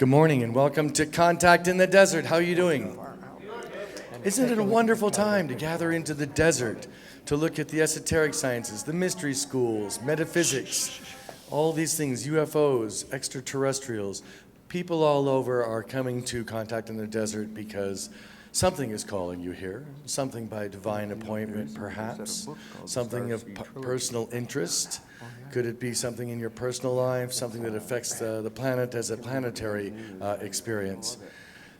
Good morning and welcome to Contact in the Desert. How are you doing? Isn't it a wonderful time to gather into the desert, to look at the esoteric sciences, the mystery schools, metaphysics, all these things, UFOs, extraterrestrials. People all over are coming to Contact in the Desert because something is calling you here, something by divine appointment perhaps, something of personal interest. Could it be something in your personal life, something that affects the planet as a planetary experience?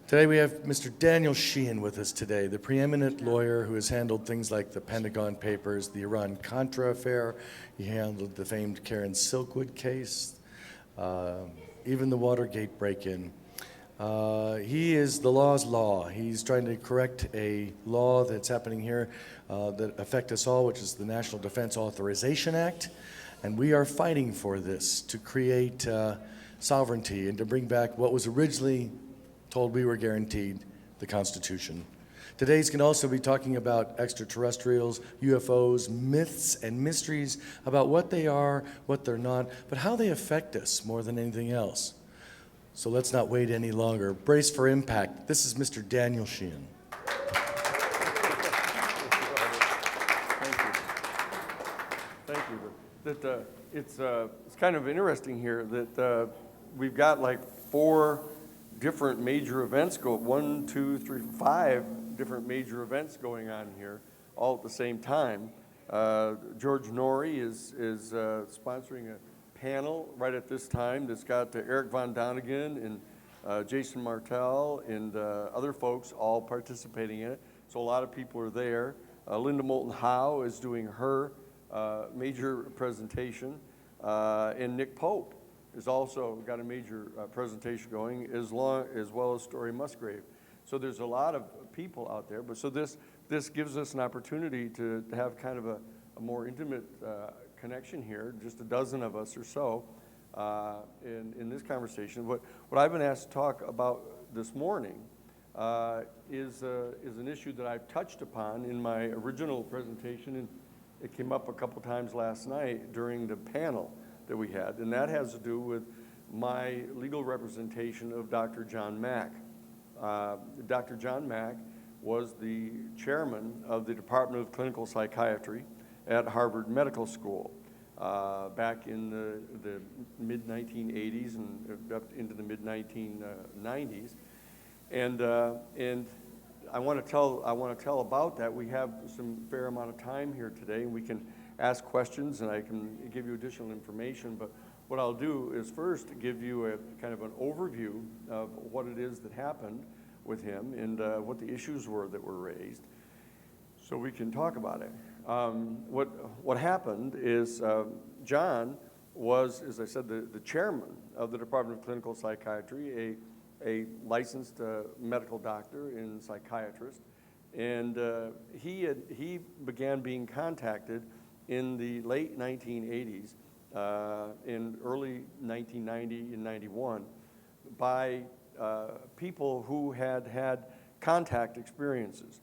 Today we have Mr. Daniel Sheehan with us today, the preeminent lawyer who has handled things like the Pentagon Papers, the Iran-Contra affair. He handled the famed Karen Silkwood case, even the Watergate break-in. He is the law's law. He's trying to correct a law that's happening here that affects us all, which is the National Defense Authorization Act. And we are fighting for this to create sovereignty and to bring back what was originally told we were guaranteed, the Constitution. Today he's going to also be talking about extraterrestrials, UFOs, myths and mysteries about what they are, what they're not, but how they affect us more than anything else. So let's not wait any longer. Brace for impact. This is Mr. Daniel Sheehan. Thank you. It's kind of interesting here that we've got like 4 different major events one, two, three, 5 different major events going on here all at the same time. George Norrie is sponsoring a panel right at this time that's got Eric Von Donigan and Jason Martell and other folks all participating in it. So a lot of people are there. Linda Moulton Howe is doing her major presentation, and Nick Pope has also got a major presentation going, as well as Story Musgrave. So there's a lot of people out there, but so this gives us an opportunity to have kind of a more intimate connection here, just a dozen of us or so, in this conversation. What I've been asked to talk about this morning is an issue that I've touched upon in my original presentation, and it came up a couple times last night during the panel that we had, and that has to do with my legal representation of Dr. John Mack. Dr. John Mack was the chairman of the Department of Clinical Psychiatry at Harvard Medical School back in the mid-1980s and up into the mid-1990s. And I want to tell about that. We have some fair amount of time here today, and we can ask questions, and I can give you additional information. But what I'll do is first give you a kind of an overview of what it is that happened with him and what the issues were that were raised, so we can talk about it. What happened is John was, as I said, the chairman of the Department of Clinical Psychiatry, a licensed medical doctor and psychiatrist, and he began being contacted in the late 1980s, in early 1990 and 91, by people who had had contact experiences.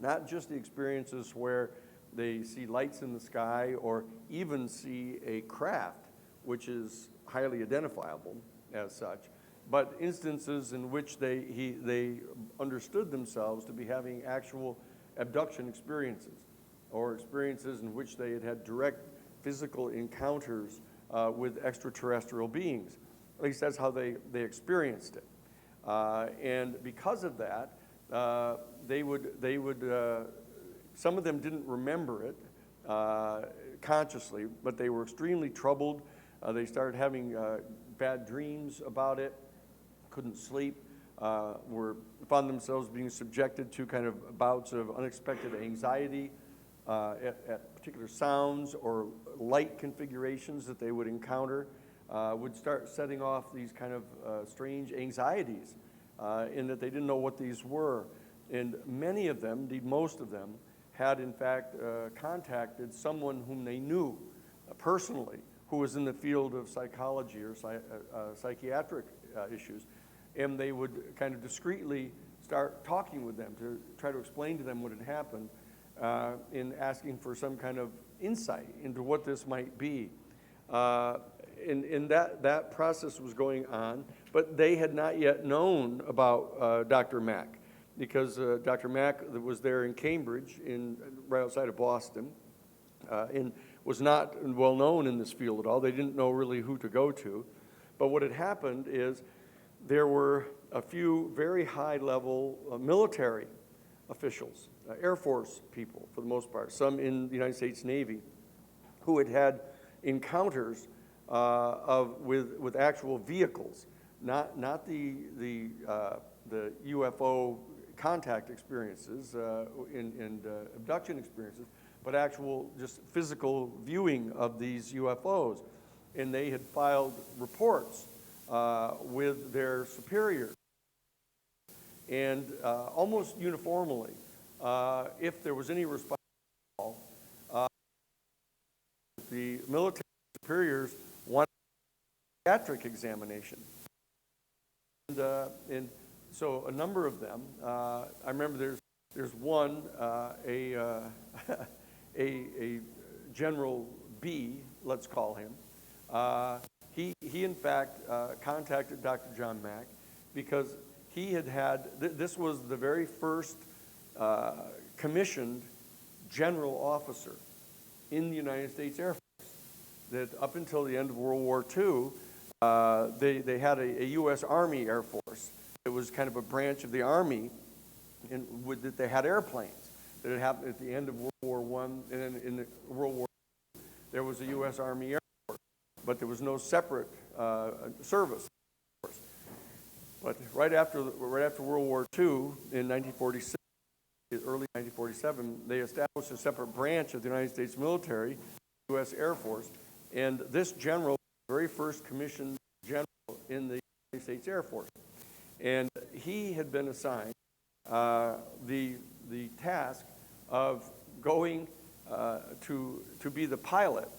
Not just the experiences where they see lights in the sky or even see a craft, which is highly identifiable as such, but instances in which they understood themselves to be having actual abduction experiences, or experiences in which they had had direct physical encounters with extraterrestrial beings. At least that's how they experienced it. And because of that, they would some of them didn't remember it consciously, but they were extremely troubled. They started having bad dreams about it, couldn't sleep, found themselves being subjected to kind of bouts of unexpected anxiety at particular sounds or light configurations that they would encounter, would start setting off these kind of strange anxieties in that they didn't know what these were. And many of them, indeed most of them, had in fact contacted someone whom they knew personally, who was in the field of psychology or psychiatric issues, and they would kind of discreetly start talking with them to try to explain to them what had happened, in asking for some kind of insight into what this might be. And that process was going on, but they had not yet known about Dr. Mack, because Dr. Mack was there in Cambridge, right outside of Boston, and was not well known in this field at all. They didn't know really who to go to. But what had happened is there were a few very high-level military officials, Air Force people for the most part, some in the United States Navy, who had had encounters with actual vehicles, not the UFO contact experiences and abduction experiences, but actual just physical viewing of these UFOs. And they had filed reports with their superiors. And almost uniformly, if there was any response at all, the military superiors wanted a psychiatric examination. And so a number of them, I remember there's one, a General B, let's call him. He in fact contacted Dr. John Mack because he had this was the very first commissioned general officer in the United States Air Force, that up until the end of World War II, they had a U.S. Army Air Force. It was kind of a branch of the Army, and that they had airplanes. That had happened at the end of World War I, and then in the World War II, there was a U.S. Army Air Force, but there was no separate service. But right after World War II, in 1946, early 1947, they established a separate branch of the United States military, U.S. Air Force, and this general was the very first commissioned general in the United States Air Force. And he had been assigned the task of going to be the pilot,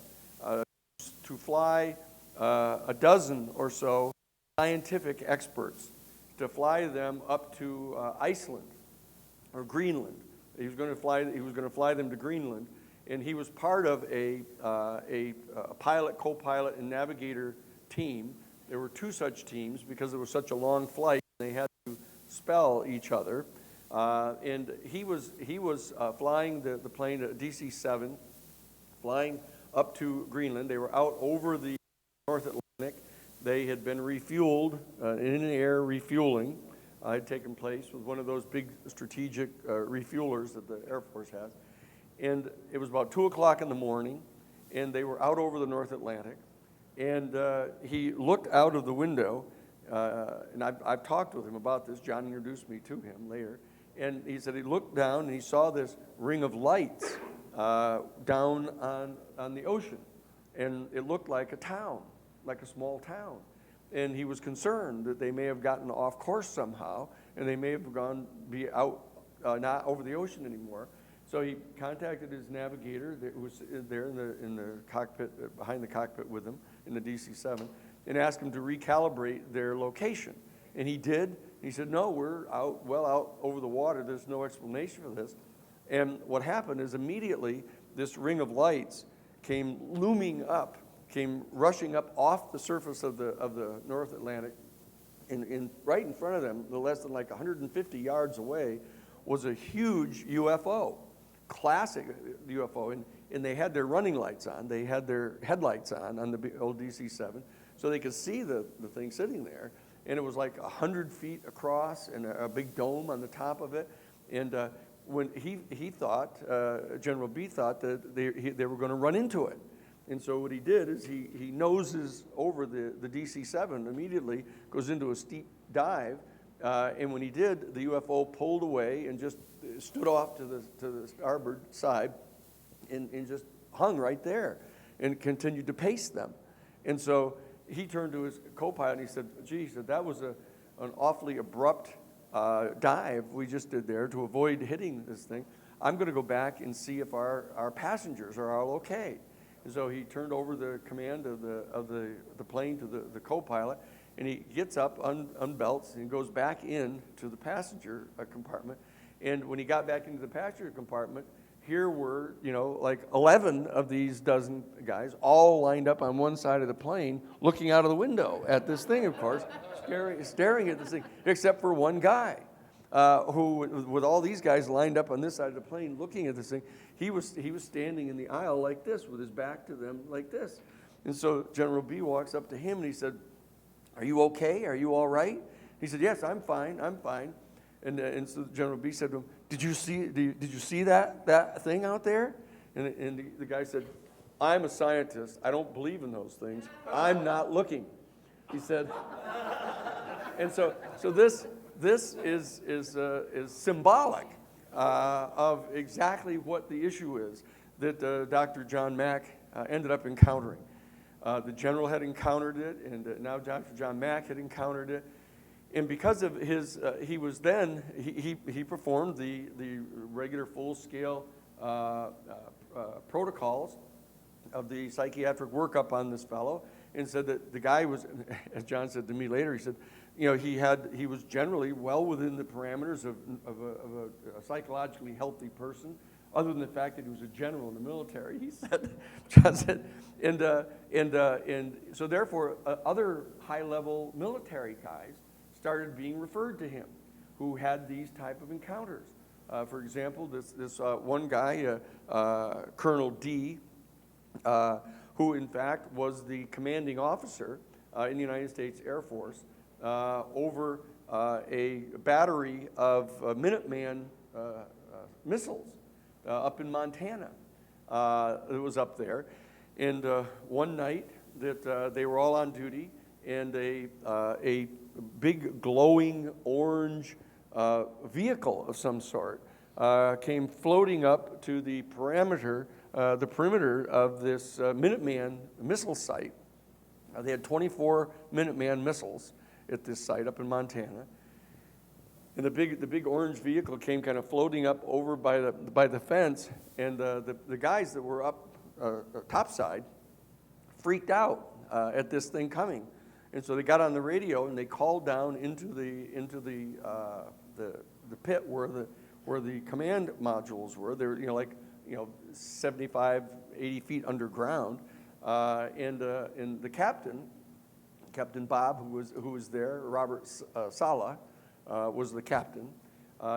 to fly a dozen or so scientific experts, to fly them up to Iceland or Greenland. He was going to fly them to Greenland, and he was part of a pilot, co-pilot, and navigator team. There were two such teams because it was such a long flight. They had to spell each other, and he was flying the plane, DC-7, flying up to Greenland. They were out over the North Atlantic. They had been refueled, in the air refueling had taken place with one of those big strategic refuelers that the Air Force has. And it was about 2 o'clock in the morning, and they were out over the North Atlantic. And he looked out of the window, and I've talked with him about this. John introduced me to him later. And he said he looked down and he saw this ring of lights down on the ocean. And it looked like a town, like a small town. And he was concerned that they may have gotten off course somehow, and they may have be out, not over the ocean anymore. So he contacted his navigator that was there in the cockpit, behind the cockpit with him in the DC-7, and asked him to recalibrate their location. And he did. He said, no, we're well out over the water. There's no explanation for this. And what happened is immediately this ring of lights came rushing up off the surface of the North Atlantic. And right in front of them, no less than like 150 yards away, was a huge UFO, classic UFO. And they had their running lights on. They had their headlights on the old DC-7, so they could see the thing sitting there. And it was like 100 feet across and a big dome on the top of it. And when he thought, General B thought that they were going to run into it. And so what he did is he noses over the DC-7 immediately, goes into a steep dive, and when he did, the UFO pulled away and just stood off to the starboard side and just hung right there and continued to pace them. And so he turned to his co-pilot and he said, gee, he said, that was an awfully abrupt dive we just did there to avoid hitting this thing. I'm going to go back and see if our passengers are all okay. And so he turned over the command of the plane to the co-pilot, and he gets up, unbelts, and goes back in to the passenger compartment. And when he got back into the passenger compartment, here were, like 11 of these dozen guys all lined up on one side of the plane, looking out of the window at this thing, of course, staring at this thing, except for one guy who, with all these guys lined up on this side of the plane, looking at this thing, he was standing in the aisle like this, with his back to them like this. And so General B walks up to him and he said, "Are you okay? Are you all right?" He said, "Yes, I'm fine. I'm fine." And so General B said to him, Did you see that thing out there?" And the guy said, "I'm a scientist. I don't believe in those things. I'm not looking," he said. And so this is symbolic of exactly what the issue is that Dr. John Mack ended up encountering. The general had encountered it, and now Dr. John Mack had encountered it. And because of his, he performed the regular full-scale protocols of the psychiatric workup on this fellow, and said that the guy was, as John said to me later, he said, he was generally well within the parameters of a psychologically healthy person, other than the fact that he was a general in the military. He said, John said, and so therefore other high-level military guys started being referred to him who had these type of encounters. For example, this one guy, Colonel D, who in fact was the commanding officer in the United States Air Force over a battery of Minuteman missiles up in Montana. It was up there. And one night that they were all on duty, and a big glowing orange vehicle of some sort came floating up to the perimeter of this Minuteman missile site. They had 24 Minuteman missiles at this site up in Montana. And the big orange vehicle came kind of floating up over by the fence, and the guys that were up topside freaked out at this thing coming. And so they got on the radio and they called down into the pit where the command modules were. They were 75, 80 feet underground. And the Captain Bob, who was there, Robert Sala, was the captain.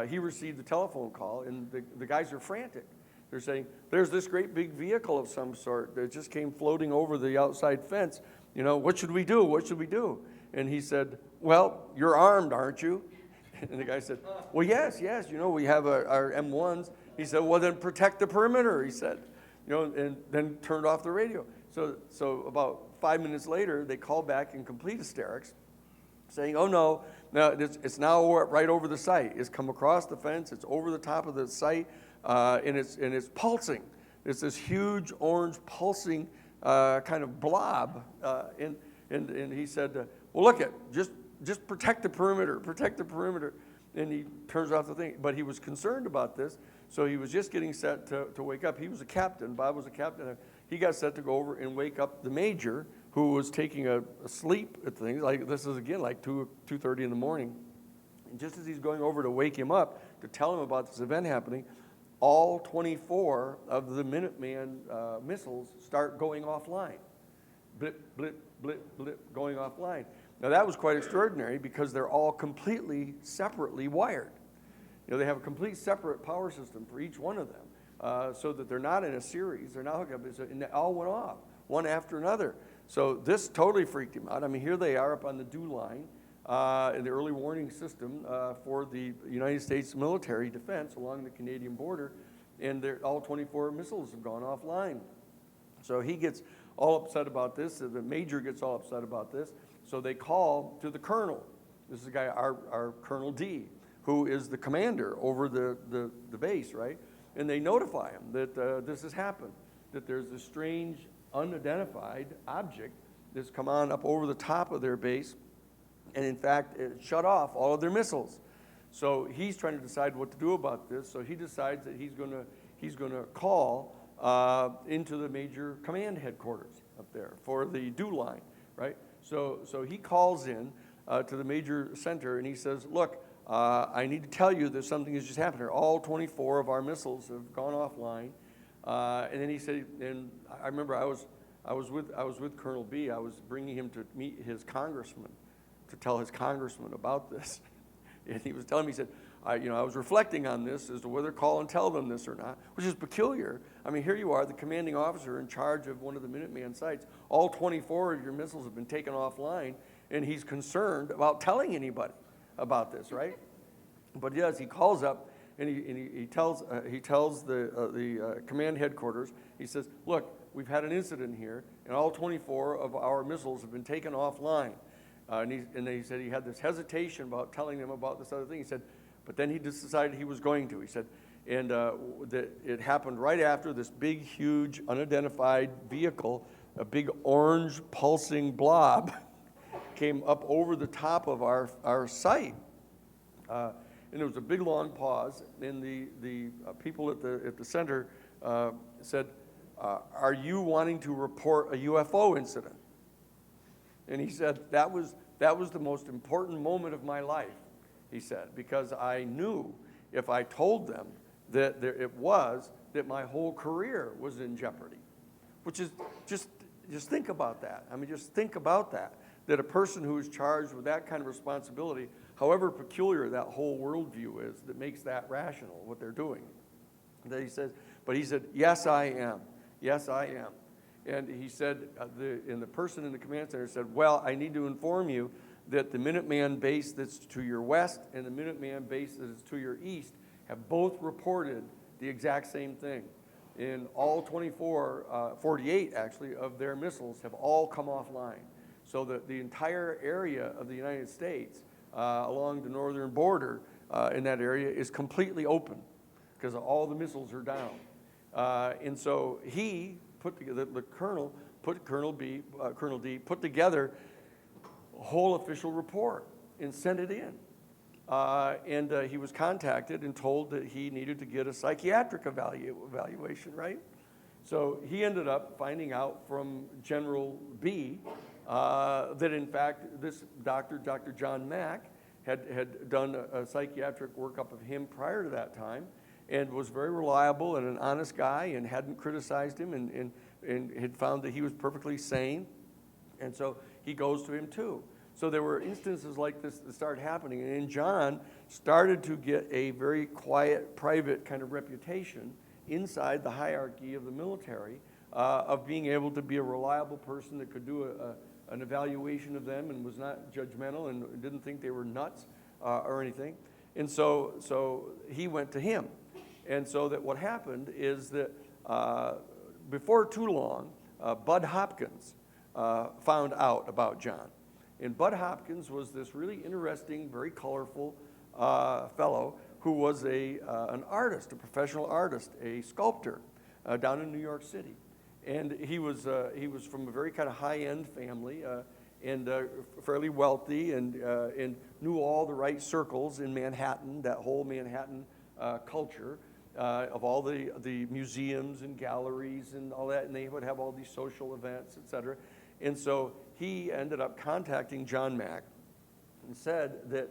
He received the telephone call, and the guys are frantic. They're saying, "There's this great big vehicle of some sort that just came floating over the outside fence. What should we do? What should we do?" And he said, "Well, you're armed, aren't you?" And the guy said, "Well, yes, we have our M1s." He said, "Well, then protect the perimeter," he said, and then turned off the radio. So about 5 minutes later, they called back in complete hysterics, saying, "Oh, no, it's now right over the site. It's come across the fence. It's over the top of the site, and it's pulsing. It's this huge orange pulsing kind of blob." And he said, "Well, look just protect the perimeter, protect the perimeter." And he turns off the thing. But he was concerned about this, so he was just getting set to wake up. He was a captain. Bob was a captain. He got set to go over and wake up the major, who was taking a sleep at things. Like this is again like 2:30 in the morning. And just as he's going over to wake him up to tell him about this event happening, all 24 of the Minuteman missiles start going offline. Blip, blip, blip, blip, going offline. Now that was quite extraordinary because they're all completely separately wired. They have a complete separate power system for each one of them, so that they're not in a series. They're not hooked up, and they all went off, one after another. So this totally freaked him out. I mean, here they are up on the dew line in the early warning system for the United States military defense along the Canadian border, and all 24 missiles have gone offline. So he gets all upset about this. The major gets all upset about this. So they call to the colonel. This is the guy, our Colonel D, who is the commander over the base, right? And they notify him that this has happened, that there's a strange, unidentified object that's come on up over the top of their base, and in fact, it shut off all of their missiles. So he's trying to decide what to do about this. So he decides that he's going to call into the major command headquarters up there for the dew line, right? So he calls in to the major center and he says, "Look, I need to tell you that something has just happened here. All 24 of our missiles have gone offline. And then he said, and I remember I was with Colonel B. I was bringing him to meet his congressman, to tell his congressman about this. And he was telling me, he said, I was reflecting on this as to whether to call and tell them this or not, which is peculiar. I mean, here you are, the commanding officer in charge of one of the Minuteman sites. All 24 of your missiles have been taken offline, and he's concerned about telling anybody about this, right? But yes, he calls up and he tells the command headquarters. He says, "Look, we've had an incident here, and all 24 of our missiles have been taken offline." And he said he had this hesitation about telling them about this other thing. He said, but then he just decided he was going to. He said, and that it happened right after this big, huge, unidentified vehicle, a big orange pulsing blob, came up over the top of our site. And there was a big, long pause, and the people at the center said, "Are you wanting to report a UFO incident?" And he said, that was the most important moment of my life, he said, because I knew if I told them that that my whole career was in jeopardy. Which is, just think about that. I mean, just think about that a person who is charged with that kind of responsibility, however peculiar that whole worldview is that makes that rational, what they're doing. That he said, yes, I am. Yes, I am. And he said, the person in the command center said, well, I need to inform you that the Minuteman base that's to your west and the Minuteman base that is to your east have both reported the exact same thing. And all 48 actually, of their missiles have all come offline. So that the entire area of the United States along the northern border in that area is completely open because all the missiles are down. And so he put together, Colonel D put together a whole official report and sent it in. And he was contacted and told that he needed to get a psychiatric evaluation, right? So he ended up finding out from General B that in fact this Dr. John Mack had done a psychiatric workup of him prior to that time, and was very reliable and an honest guy and hadn't criticized him and had found that he was perfectly sane. And so he goes to him too. So there were instances like this that started happening. And John started to get a very quiet, private kind of reputation inside the hierarchy of the military of being able to be a reliable person that could do an evaluation of them and was not judgmental and didn't think they were nuts or anything. And so he went to him. And so that what happened is that before too long, Bud Hopkins found out about John. And Bud Hopkins was this really interesting, very colorful fellow who was an artist, a professional artist, a sculptor down in New York City. And he was from a very kind of high-end family and fairly wealthy and knew all the right circles in Manhattan, that whole Manhattan culture. Of all the museums and galleries and all that, and they would have all these social events, et cetera. And so he ended up contacting John Mack and said that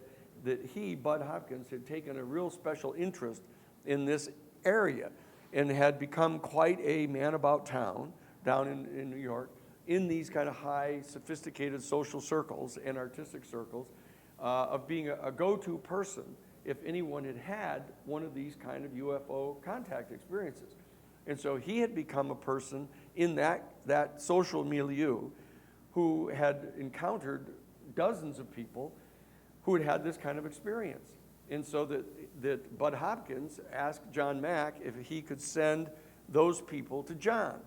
he, Bud Hopkins, had taken a real special interest in this area and had become quite a man about town down in New York in these kind of high, sophisticated social circles and artistic circles of being a go-to person if anyone had had one of these kind of UFO contact experiences. And so he had become a person in that social milieu who had encountered dozens of people who had had this kind of experience. And so that Bud Hopkins asked John Mack if he could send those people to John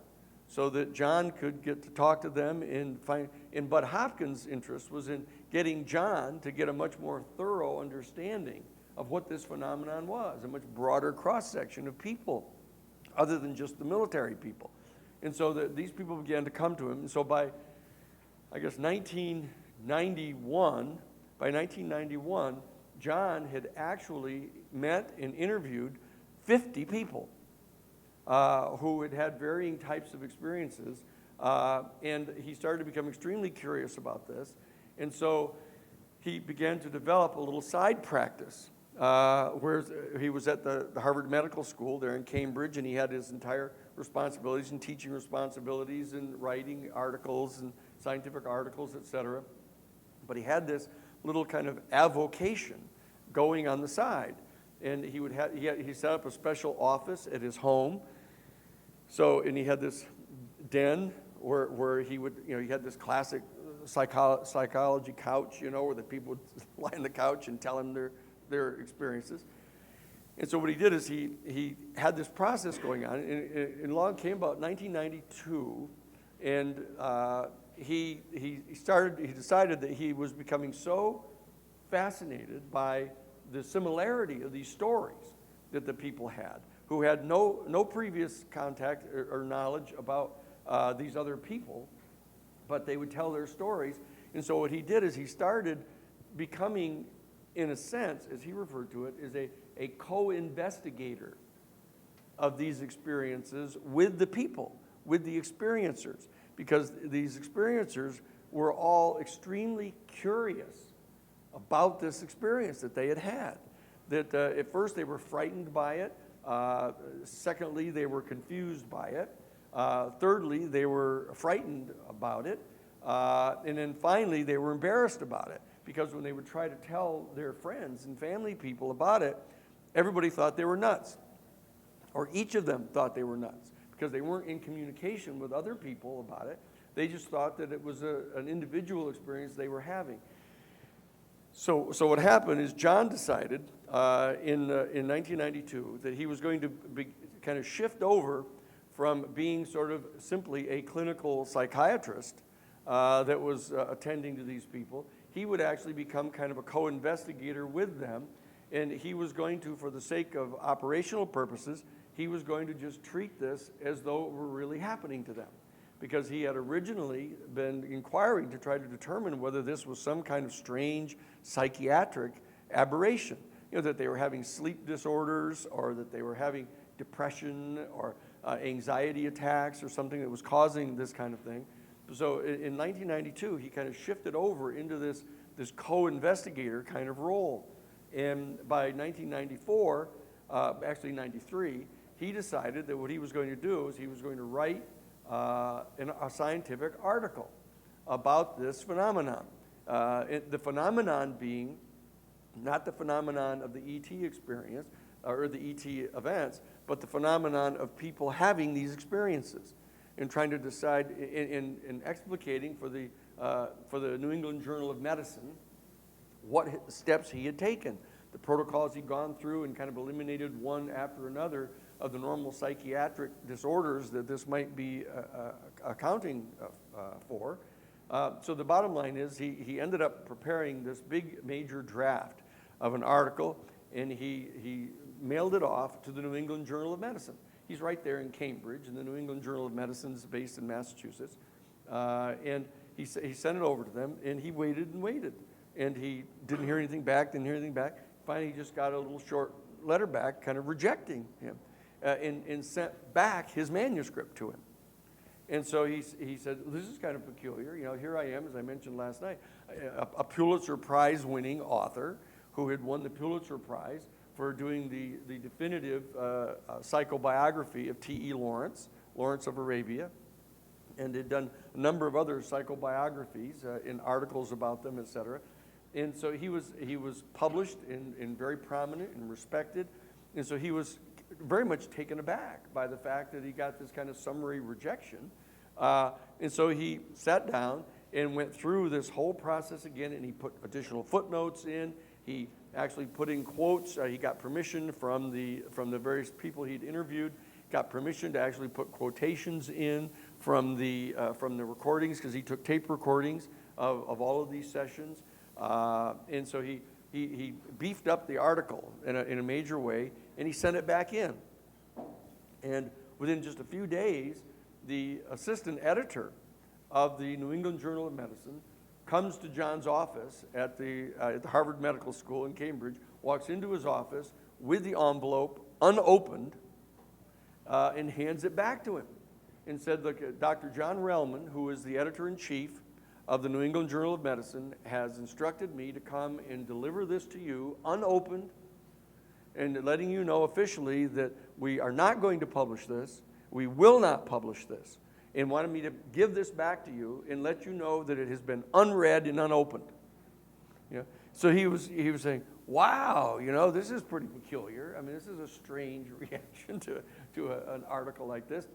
so that John could get to talk to them and Bud Hopkins' interest was in getting John to get a much more thorough understanding of what this phenomenon was, a much broader cross-section of people other than just the military people. And so these people began to come to him. And so by 1991, John had actually met and interviewed 50 people who had had varying types of experiences. And he started to become extremely curious about this. And so he began to develop a little side practice where he was at the Harvard Medical School there in Cambridge, and he had his entire responsibilities and teaching responsibilities and writing articles and scientific articles, etc. But he had this little kind of avocation going on the side, and he set up a special office at his home. So, and he had this den where he would, he had this classic psychology couch, where the people would lie on the couch and tell him their experiences. And so what he did is he had this process going on, and along came about 1992, and he decided that he was becoming so fascinated by the similarity of these stories that the people had, who had no previous contact or knowledge about these other people, but they would tell their stories. And so what he did is he started becoming, in a sense, as he referred to it, is a co-investigator of these experiences with the people, with the experiencers, because these experiencers were all extremely curious about this experience that they had. That at first they were frightened by it. Secondly, they were confused by it. Thirdly, they were frightened about it. And then finally, they were embarrassed about it, because when they would try to tell their friends and family people about it, everybody thought they were nuts, or each of them thought they were nuts, because they weren't in communication with other people about it. They just thought that it was an individual experience they were having. So what happened is John decided in 1992 that he was going to kind of shift over from being sort of simply a clinical psychiatrist that was attending to these people. He would actually become kind of a co-investigator with them, and he was going to, for the sake of operational purposes, he was going to just treat this as though it were really happening to them, because he had originally been inquiring to try to determine whether this was some kind of strange psychiatric aberration, that they were having sleep disorders, or that they were having depression or anxiety attacks or something that was causing this kind of thing. So in 1992, he kind of shifted over into this co-investigator kind of role. And by 1994, actually 93, he decided that what he was going to do is he was going to write a scientific article about this phenomenon. The phenomenon being not the phenomenon of the ET experience or the ET events, but the phenomenon of people having these experiences, and trying to decide in explicating for the New England Journal of Medicine what steps he had taken, the protocols he'd gone through, and kind of eliminated one after another of the normal psychiatric disorders that this might be accounting for. So the bottom line is he ended up preparing this big major draft of an article, and he mailed it off to the New England Journal of Medicine. He's right there in Cambridge, and the New England Journal of Medicine is based in Massachusetts. And he sent it over to them, and he waited and waited. And he didn't hear anything back. Finally, he just got a little short letter back, kind of rejecting him, and sent back his manuscript to him. And so he said, this is kind of peculiar. Here I am, as I mentioned last night, a Pulitzer Prize-winning author who had won the Pulitzer Prize for doing the definitive psychobiography of T.E. Lawrence of Arabia, and had done a number of other psychobiographies in articles about them, etc. And so he was published in very prominent and respected, and so he was very much taken aback by the fact that he got this kind of summary rejection. And so he sat down and went through this whole process again, and he put additional footnotes in. He actually put in quotes. He got permission from the various people he'd interviewed. Got permission to actually put quotations in from the recordings, because he took tape recordings of all of these sessions. And so he beefed up the article in a major way, and he sent it back in. And within just a few days, the assistant editor of the New England Journal of Medicine comes to John's office at the Harvard Medical School in Cambridge, walks into his office with the envelope unopened, and hands it back to him, and said, look, Dr. John Relman, who is the editor-in-chief of the New England Journal of Medicine has instructed me to come and deliver this to you unopened, and letting you know officially that we are not going to publish this, we will not publish this, and wanted me to give this back to you and let you know that it has been unread and unopened. You know? So he was saying, wow, this is pretty peculiar. I mean, this is a strange reaction to an article like this.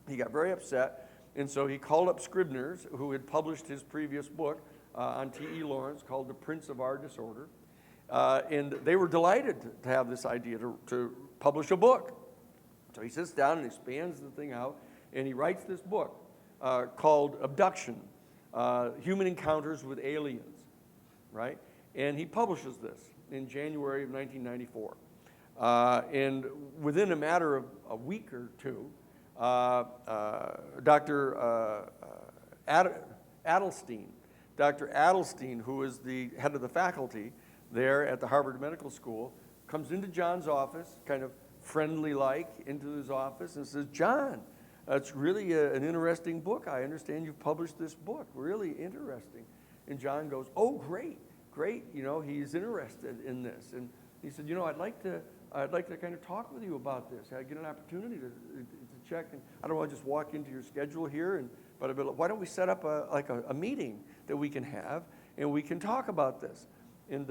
He got very upset, and so he called up Scribner's, who had published his previous book on T.E. Lawrence called The Prince of Our Disorder. And they were delighted to have this idea to publish a book. So he sits down and expands the thing out, and he writes this book called Abduction, Human Encounters with Aliens, right? And he publishes this in January of 1994. And within a matter of a week or two, Dr. Adelstein, who is the head of the faculty there at the Harvard Medical School, comes into John's office, kind of friendly-like, into his office and says, John, it's really an interesting book. I understand you've published this book. Really interesting. And John goes, oh, great. He's interested in this. And he said, I'd like to kind of talk with you about this. I get an opportunity to check. And I don't want to just walk into your schedule here, but why don't we set up a meeting that we can have, and we can talk about this. And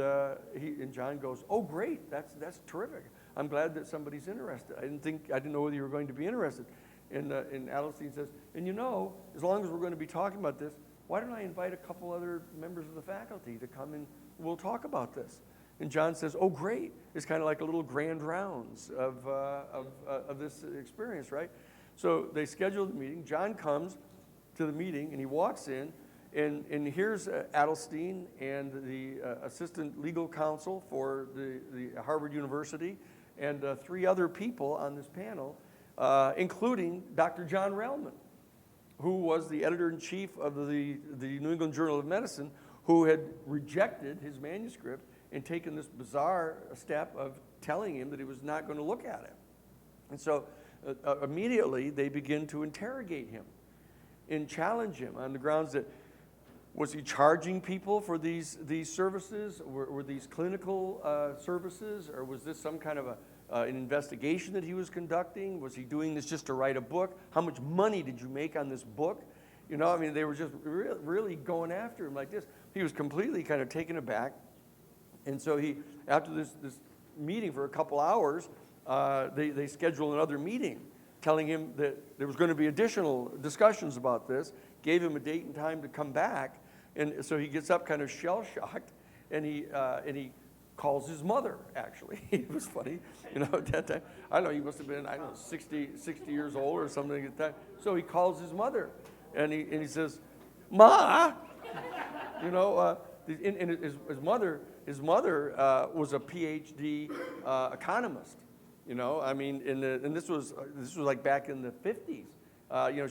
John goes, oh, great, that's terrific. I'm glad that somebody's interested. I didn't know whether you were going to be interested. And Adelstein says, and as long as we're going to be talking about this, why don't I invite a couple other members of the faculty to come and we'll talk about this. And John says, oh, great. It's kind of like a little grand rounds of this experience, right? So they schedule the meeting. John comes to the meeting, and he walks in, and here's Adelstein and the assistant legal counsel for the Harvard University and 3 other people on this panel, including Dr. John Relman, who was the editor-in-chief of the New England Journal of Medicine, who had rejected his manuscript and taken this bizarre step of telling him that he was not going to look at it. And so immediately they begin to interrogate him and challenge him on the grounds that, was he charging people for these services? Were these clinical services? Or was this some kind of an investigation that he was conducting? Was he doing this just to write a book? How much money did you make on this book? They were just really going after him like this. He was completely kind of taken aback. And so after this meeting for a couple hours, they scheduled another meeting, telling him that there was going to be additional discussions about this, gave him a date and time to come back. And so he gets up kind of shell-shocked, and he calls his mother, actually. It was funny, at that time. I don't know, he must have been, 60 years old or something at that time. So he calls his mother, and he says, Ma, and his mother was a PhD economist, and this was like back in the 50s.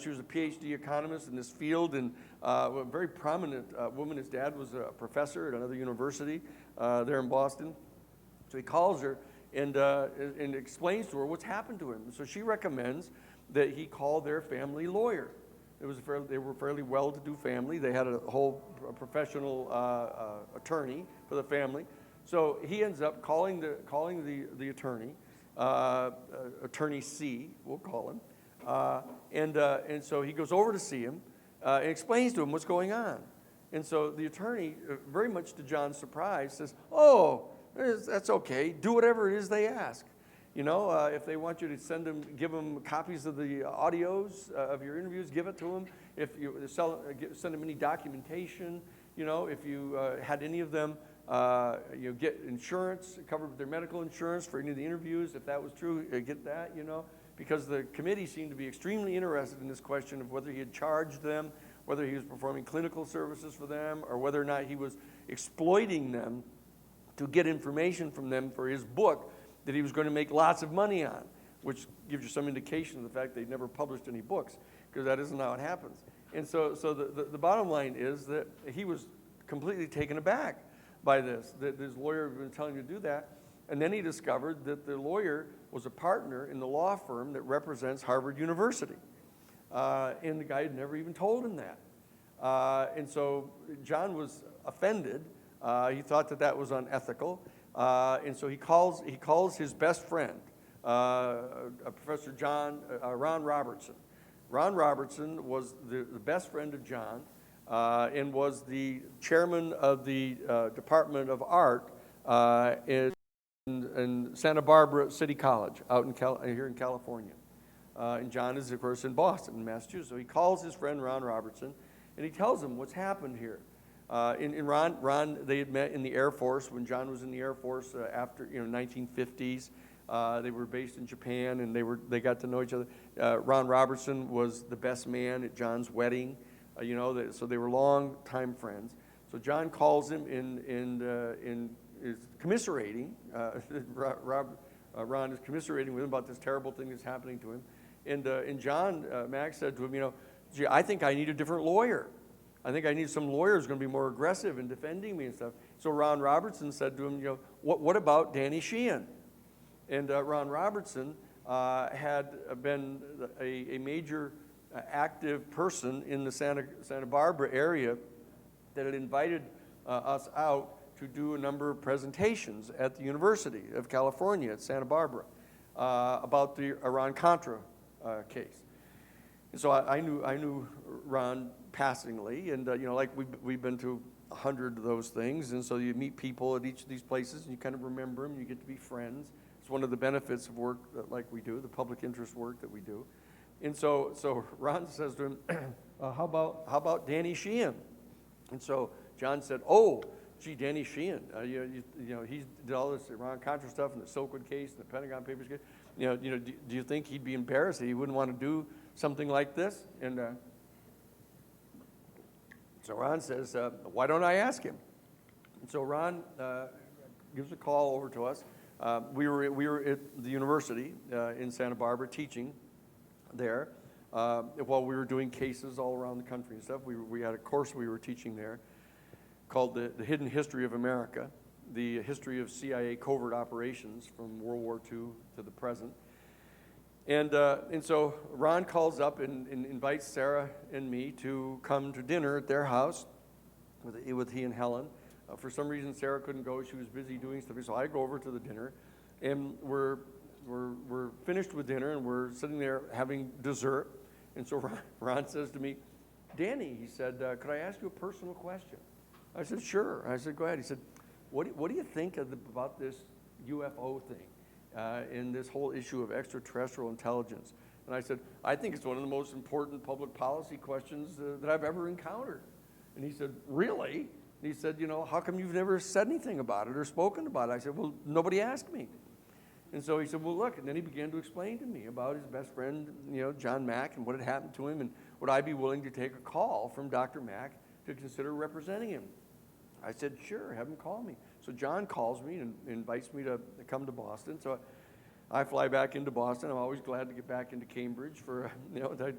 She was a PhD economist in this field, and a very prominent woman. His dad was a professor at another university there in Boston. So he calls her and explains to her what's happened to him. So she recommends that he call their family lawyer. They were a fairly well-to-do family. They had a whole professional attorney for the family. So he ends up calling the attorney, Attorney C, we'll call him. And so he goes over to see him and explains to him what's going on. And so the attorney, very much to John's surprise, says, oh, that's okay. Do whatever it is they ask. If they want you to give them copies of the audios of your interviews, give it to them. If you send them any documentation, if you had any of them, get insurance, cover their medical insurance for any of the interviews. If that was true, get that, because the committee seemed to be extremely interested in this question of whether he had charged them, whether he was performing clinical services for them, or whether or not he was exploiting them to get information from them for his book that he was going to make lots of money on, which gives you some indication of the fact they'd never published any books, because that isn't how it happens. And so the bottom line is that he was completely taken aback by this, that his lawyer had been telling him to do that. And then he discovered that the lawyer was a partner in the law firm that represents Harvard University. And the guy had never even told him that. And so John was offended. He thought that that was unethical. And so he calls his best friend, Professor Ron Robertson. Ron Robertson was the best friend of John and was the chairman of the Department of Art in Santa Barbara City College out here in California. And John is, of course, in Boston, in Massachusetts. So he calls his friend Ron Robertson, and he tells him what's happened here. Ron, they had met in the Air Force when John was in the Air Force after 1950s. They were based in Japan, and they got to know each other. Ron Robertson was the best man at John's wedding, so they were long-time friends. So John calls him and is commiserating. Ron is commiserating with him about this terrible thing that's happening to him. And John, Mack said to him, gee, I think I need a different lawyer. I think I need some lawyer who's going to be more aggressive in defending me and stuff. So Ron Robertson said to him, what about Danny Sheehan? And Ron Robertson had been a major active person in the Santa Barbara area that had invited us out to do a number of presentations at the University of California at Santa Barbara about the Iran-Contra case. And so I knew Ron passingly, and like we've been to 100 of those things, and so you meet people at each of these places, and you kind of remember them, and you get to be friends. It's one of the benefits of work like we do, the public interest work that we do. And so Ron says to him, how about Danny Sheehan? And so John said, oh, gee, Danny Sheehan, he did all this Iran-Contra stuff in the Silkwood case and the Pentagon Papers case. Do you think he'd be embarrassed that he wouldn't want to do something like this? And so Ron says, why don't I ask him? And so Ron gives a call over to us. We were at the university in Santa Barbara teaching there while we were doing cases all around the country and stuff. We had a course we were teaching there called the Hidden History of America, the history of CIA covert operations from World War II to the present. And so Ron calls up and invites Sarah and me to come to dinner at their house with he and Helen. For some reason, Sarah couldn't go. She was busy doing stuff. So I go over to the dinner, and we're finished with dinner, and we're sitting there having dessert. And so Ron says to me, Danny, he said, could I ask you a personal question? I said, sure. I said, go ahead. He said, what do you think about this UFO thing and this whole issue of extraterrestrial intelligence? And I said, I think it's one of the most important public policy questions that I've ever encountered. And he said, really? And he said, how come you've never said anything about it or spoken about it? I said, well, nobody asked me. And so he said, well, look, and then he began to explain to me about his best friend, John Mack, and what had happened to him, and would I be willing to take a call from Dr. Mack to consider representing him? I said, sure, have him call me. So John calls me and invites me to come to Boston. So I fly back into Boston. I'm always glad to get back into Cambridge for,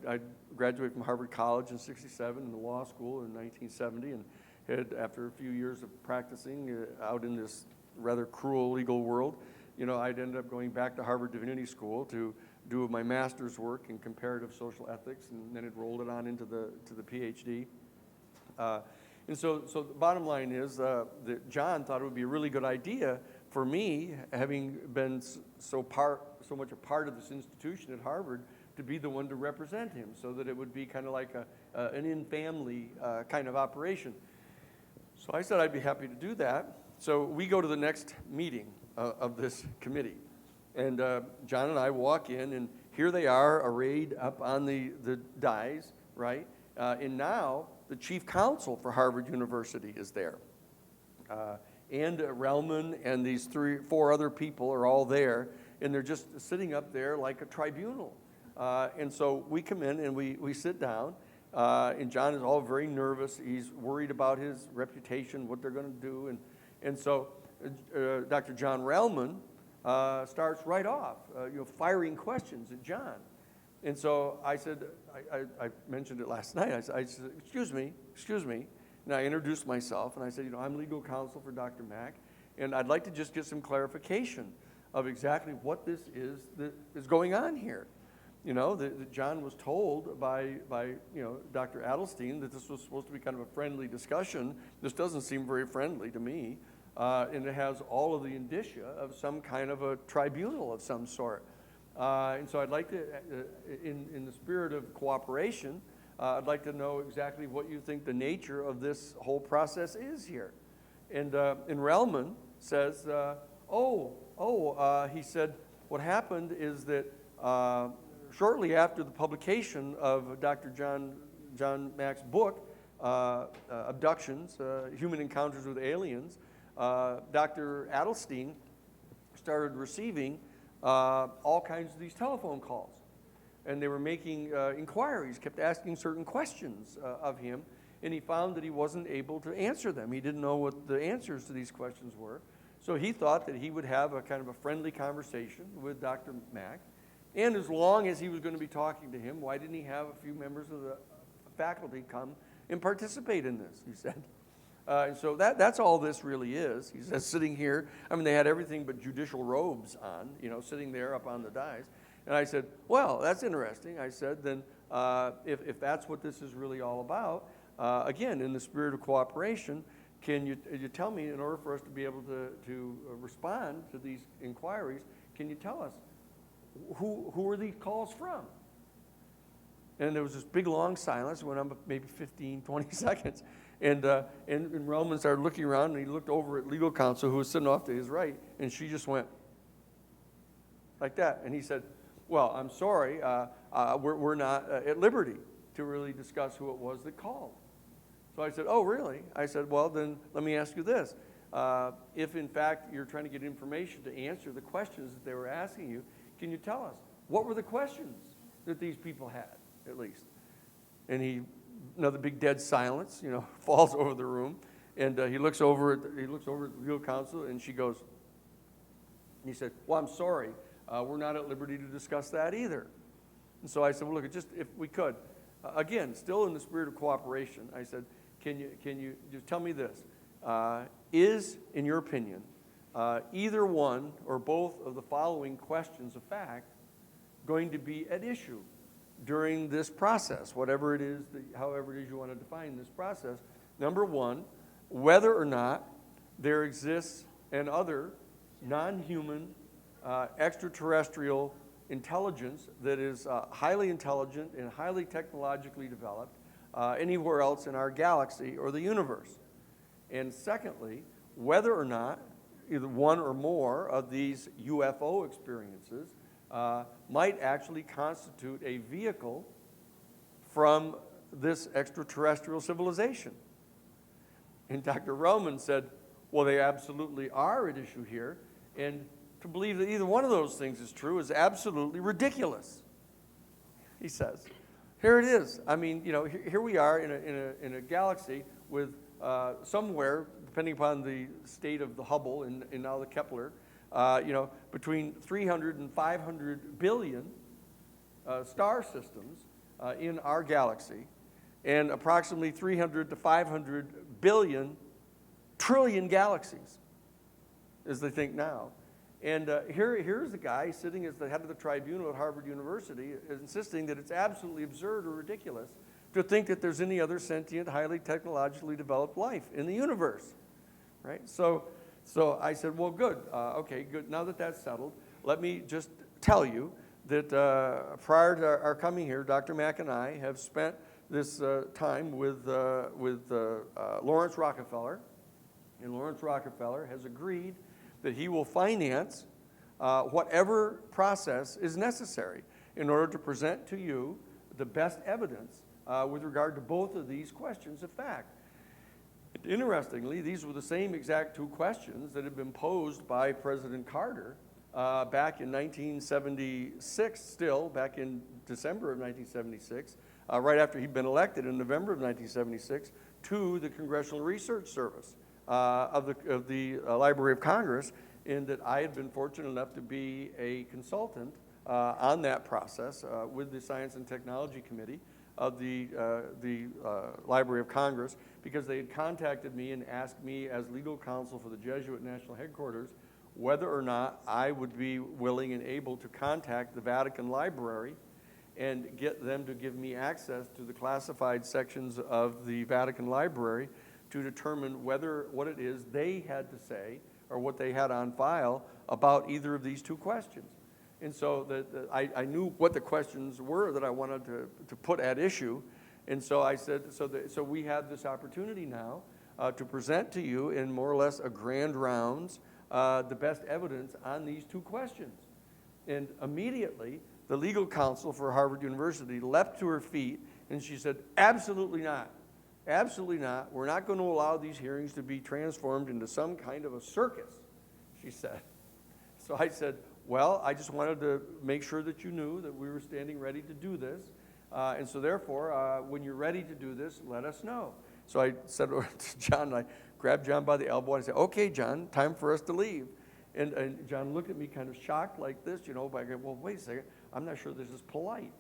I graduated from Harvard College in '67 and the law school in 1970, and had, after a few years of practicing out in this rather cruel legal world, I'd ended up going back to Harvard Divinity School to do my master's work in comparative social ethics, and then it rolled it on into the PhD. And so the bottom line is that John thought it would be a really good idea for me, having been so much a part of this institution at Harvard, to be the one to represent him, so that it would be kind of like an in-family kind of operation. So I said I'd be happy to do that. So we go to the next meeting of this committee. And John and I walk in, and here they are arrayed up on the dais, right? And now the chief counsel for Harvard University is there. And Relman and these 4 other people are all there, and they're just sitting up there like a tribunal. And so we come in and we sit down, and John is all very nervous. He's worried about his reputation, what they're going to do. And so Dr. John Relman starts right off, firing questions at John. And so I said, I mentioned it last night. I said, excuse me. And I introduced myself, and I said, I'm legal counsel for Dr. Mack, and I'd like to just get some clarification of exactly what this is that is going on here. that John was told by Dr. Adelstein that this was supposed to be kind of a friendly discussion. This doesn't seem very friendly to me. And it has all of the indicia of some kind of a tribunal of some sort. And so I'd like to, in the spirit of cooperation, I'd like to know exactly what you think the nature of this whole process is here. And Relman says, he said, what happened is that shortly after the publication of Dr. John Mack's book, Abductions, Human Encounters with Aliens, Dr. Adelstein started receiving all kinds of these telephone calls. And they were making inquiries, kept asking certain questions of him, and he found that he wasn't able to answer them. He didn't know what the answers to these questions were. So he thought that he would have a kind of a friendly conversation with Dr. Mack. And as long as he was going to be talking to him, why didn't he have a few members of the faculty come and participate in this, he said. And so that's all this really is. He says, sitting here, I mean, they had everything but judicial robes on, sitting there up on the dais. And I said, well, that's interesting. I said, then if that's what this is really all about, again, in the spirit of cooperation, can you tell me, in order for us to be able to respond to these inquiries, can you tell us who are these calls from? And there was this big, long silence. It went on maybe 15, 20 seconds. And Relman started looking around, and he looked over at legal counsel, who was sitting off to his right, and she just went like that. And he said, well, I'm sorry, we're not at liberty to really discuss who it was that called. So I said, oh, really? I said, well, then let me ask you this. If, in fact, you're trying to get information to answer the questions that they were asking you, can you tell us, what were the questions that these people had, at least? And another big dead silence, falls over the room. And he looks over at the legal counsel, and she goes, and he said, well, I'm sorry, we're not at liberty to discuss that either. And so I said, well, look, just if we could, again, still in the spirit of cooperation, I said, can you just tell me this? Is, in your opinion, either one or both of the following questions of fact going to be at issue during this process, whatever it is, however it is you want to define this process? Number one, whether or not there exists an other non-human extraterrestrial intelligence that is highly intelligent and highly technologically developed anywhere else in our galaxy or the universe. And secondly, whether or not either one or more of these UFO experiences might actually constitute a vehicle from this extraterrestrial civilization. And Dr. Relman said, well, they absolutely are at issue here, and to believe that either one of those things is true is absolutely ridiculous, he says. Here it is. I mean, here we are in a galaxy with somewhere, depending upon the state of the Hubble and now the Kepler, between 300 and 500 billion star systems in our galaxy, and approximately 300 to 500 billion trillion galaxies, as they think now. And here's the guy sitting as the head of the tribunal at Harvard University insisting that it's absolutely absurd or ridiculous to think that there's any other sentient, highly technologically developed life in the universe, right? So I said, well, good. Okay, good. Now that that's settled, let me just tell you that prior to our coming here, Dr. Mack and I have spent this time with Lawrence Rockefeller, and Lawrence Rockefeller has agreed that he will finance whatever process is necessary in order to present to you the best evidence with regard to both of these questions of fact. Interestingly, these were the same exact two questions that had been posed by President Carter back in 1976, still back in December of 1976, right after he'd been elected in November of 1976, to the Congressional Research Service of the Library of Congress, in that I had been fortunate enough to be a consultant on that process with the Science and Technology Committee of the Library of Congress, because they had contacted me and asked me as legal counsel for the Jesuit National Headquarters whether or not I would be willing and able to contact the Vatican Library and get them to give me access to the classified sections of the Vatican Library to determine what it is they had to say or what they had on file about either of these two questions. And so I knew what the questions were that I wanted to put at issue. And so I said, so we have this opportunity now to present to you in more or less a grand rounds the best evidence on these two questions. And immediately, the legal counsel for Harvard University leapt to her feet and she said, absolutely not. Absolutely not. We're not going to allow these hearings to be transformed into some kind of a circus, she said. So I said, well, I just wanted to make sure that you knew that we were standing ready to do this. And so therefore, when you're ready to do this, let us know. So I said to John, I grabbed John by the elbow and I said, okay, John, time for us to leave. And John looked at me kind of shocked like this, but I go, well, wait a second, I'm not sure this is polite,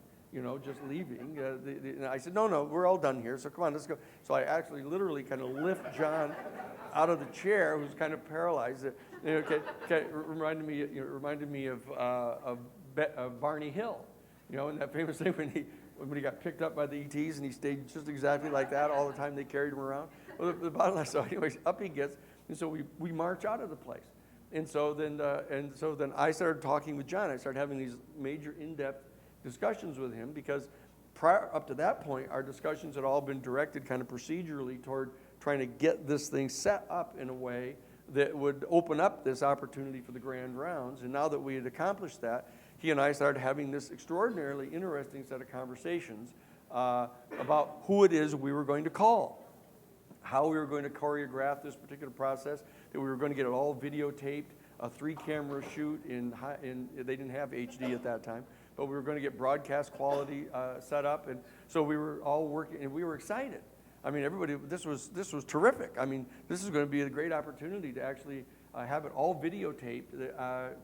just leaving. And I said, no, we're all done here, so come on, let's go. So I actually literally kind of lift John out of the chair, who's kind of paralyzed. Reminded me of Barney Hill, and that famous thing when he got picked up by the ETs and he stayed just exactly like that all the time they carried him around. Well, the bottom line, so anyways, up he gets, and so we march out of the place. And so then I started talking with John. I started having these major in-depth discussions with him because up to that point, our discussions had all been directed kind of procedurally toward trying to get this thing set up in a way that would open up this opportunity for the grand rounds. And now that we had accomplished that, he and I started having this extraordinarily interesting set of conversations about who it is we were going to call, how we were going to choreograph this particular process, that we were going to get it all videotaped, a 3-camera shoot they didn't have HD at that time, but we were going to get broadcast quality set up, and so we were all working, and we were excited. I mean, everybody, this was terrific. I mean, this is going to be a great opportunity to actually have it all videotaped,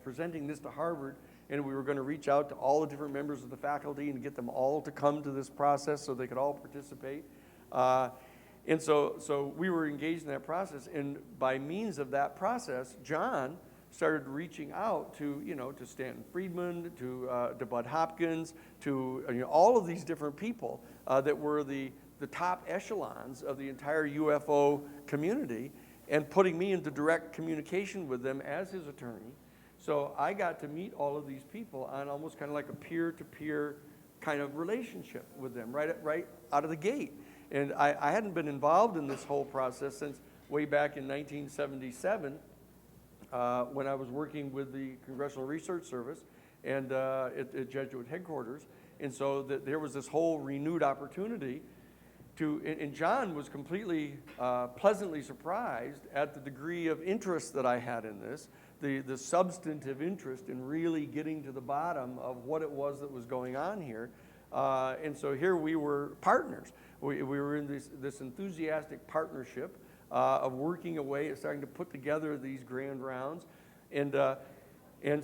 presenting this to Harvard, and we were going to reach out to all the different members of the faculty and get them all to come to this process so they could all participate. And so we were engaged in that process, and by means of that process, John started reaching out to Stanton Friedman, to Bud Hopkins, to all of these different people that were the top echelons of the entire UFO community, and putting me into direct communication with them as his attorney. So I got to meet all of these people on almost kind of like a peer-to-peer kind of relationship with them right out of the gate. And I hadn't been involved in this whole process since way back in 1977 when I was working with the Congressional Research Service and at Jesuit headquarters. And so there was this whole renewed opportunity and John was completely pleasantly surprised at the degree of interest that I had in this, the substantive interest in really getting to the bottom of what it was that was going on here. And so here we were partners. We were in this enthusiastic partnership of working away at starting to put together these grand rounds. And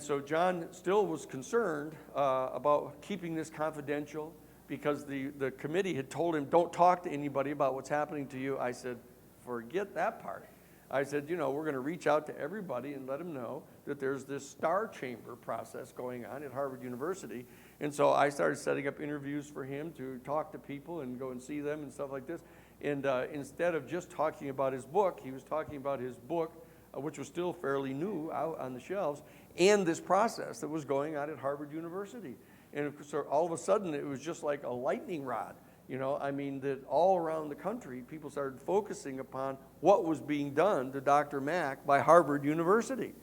so John still was concerned about keeping this confidential because the committee had told him, don't talk to anybody about what's happening to you. I said, forget that part. I said, we're going to reach out to everybody and let them know that there's this star chamber process going on at Harvard University. And so I started setting up interviews for him to talk to people and go and see them and stuff like this. And instead of just talking about his book, he was talking about his book, which was still fairly new out on the shelves, and this process that was going on at Harvard University. And so all of a sudden, it was just like a lightning rod. That all around the country, people started focusing upon what was being done to Dr. Mack by Harvard University.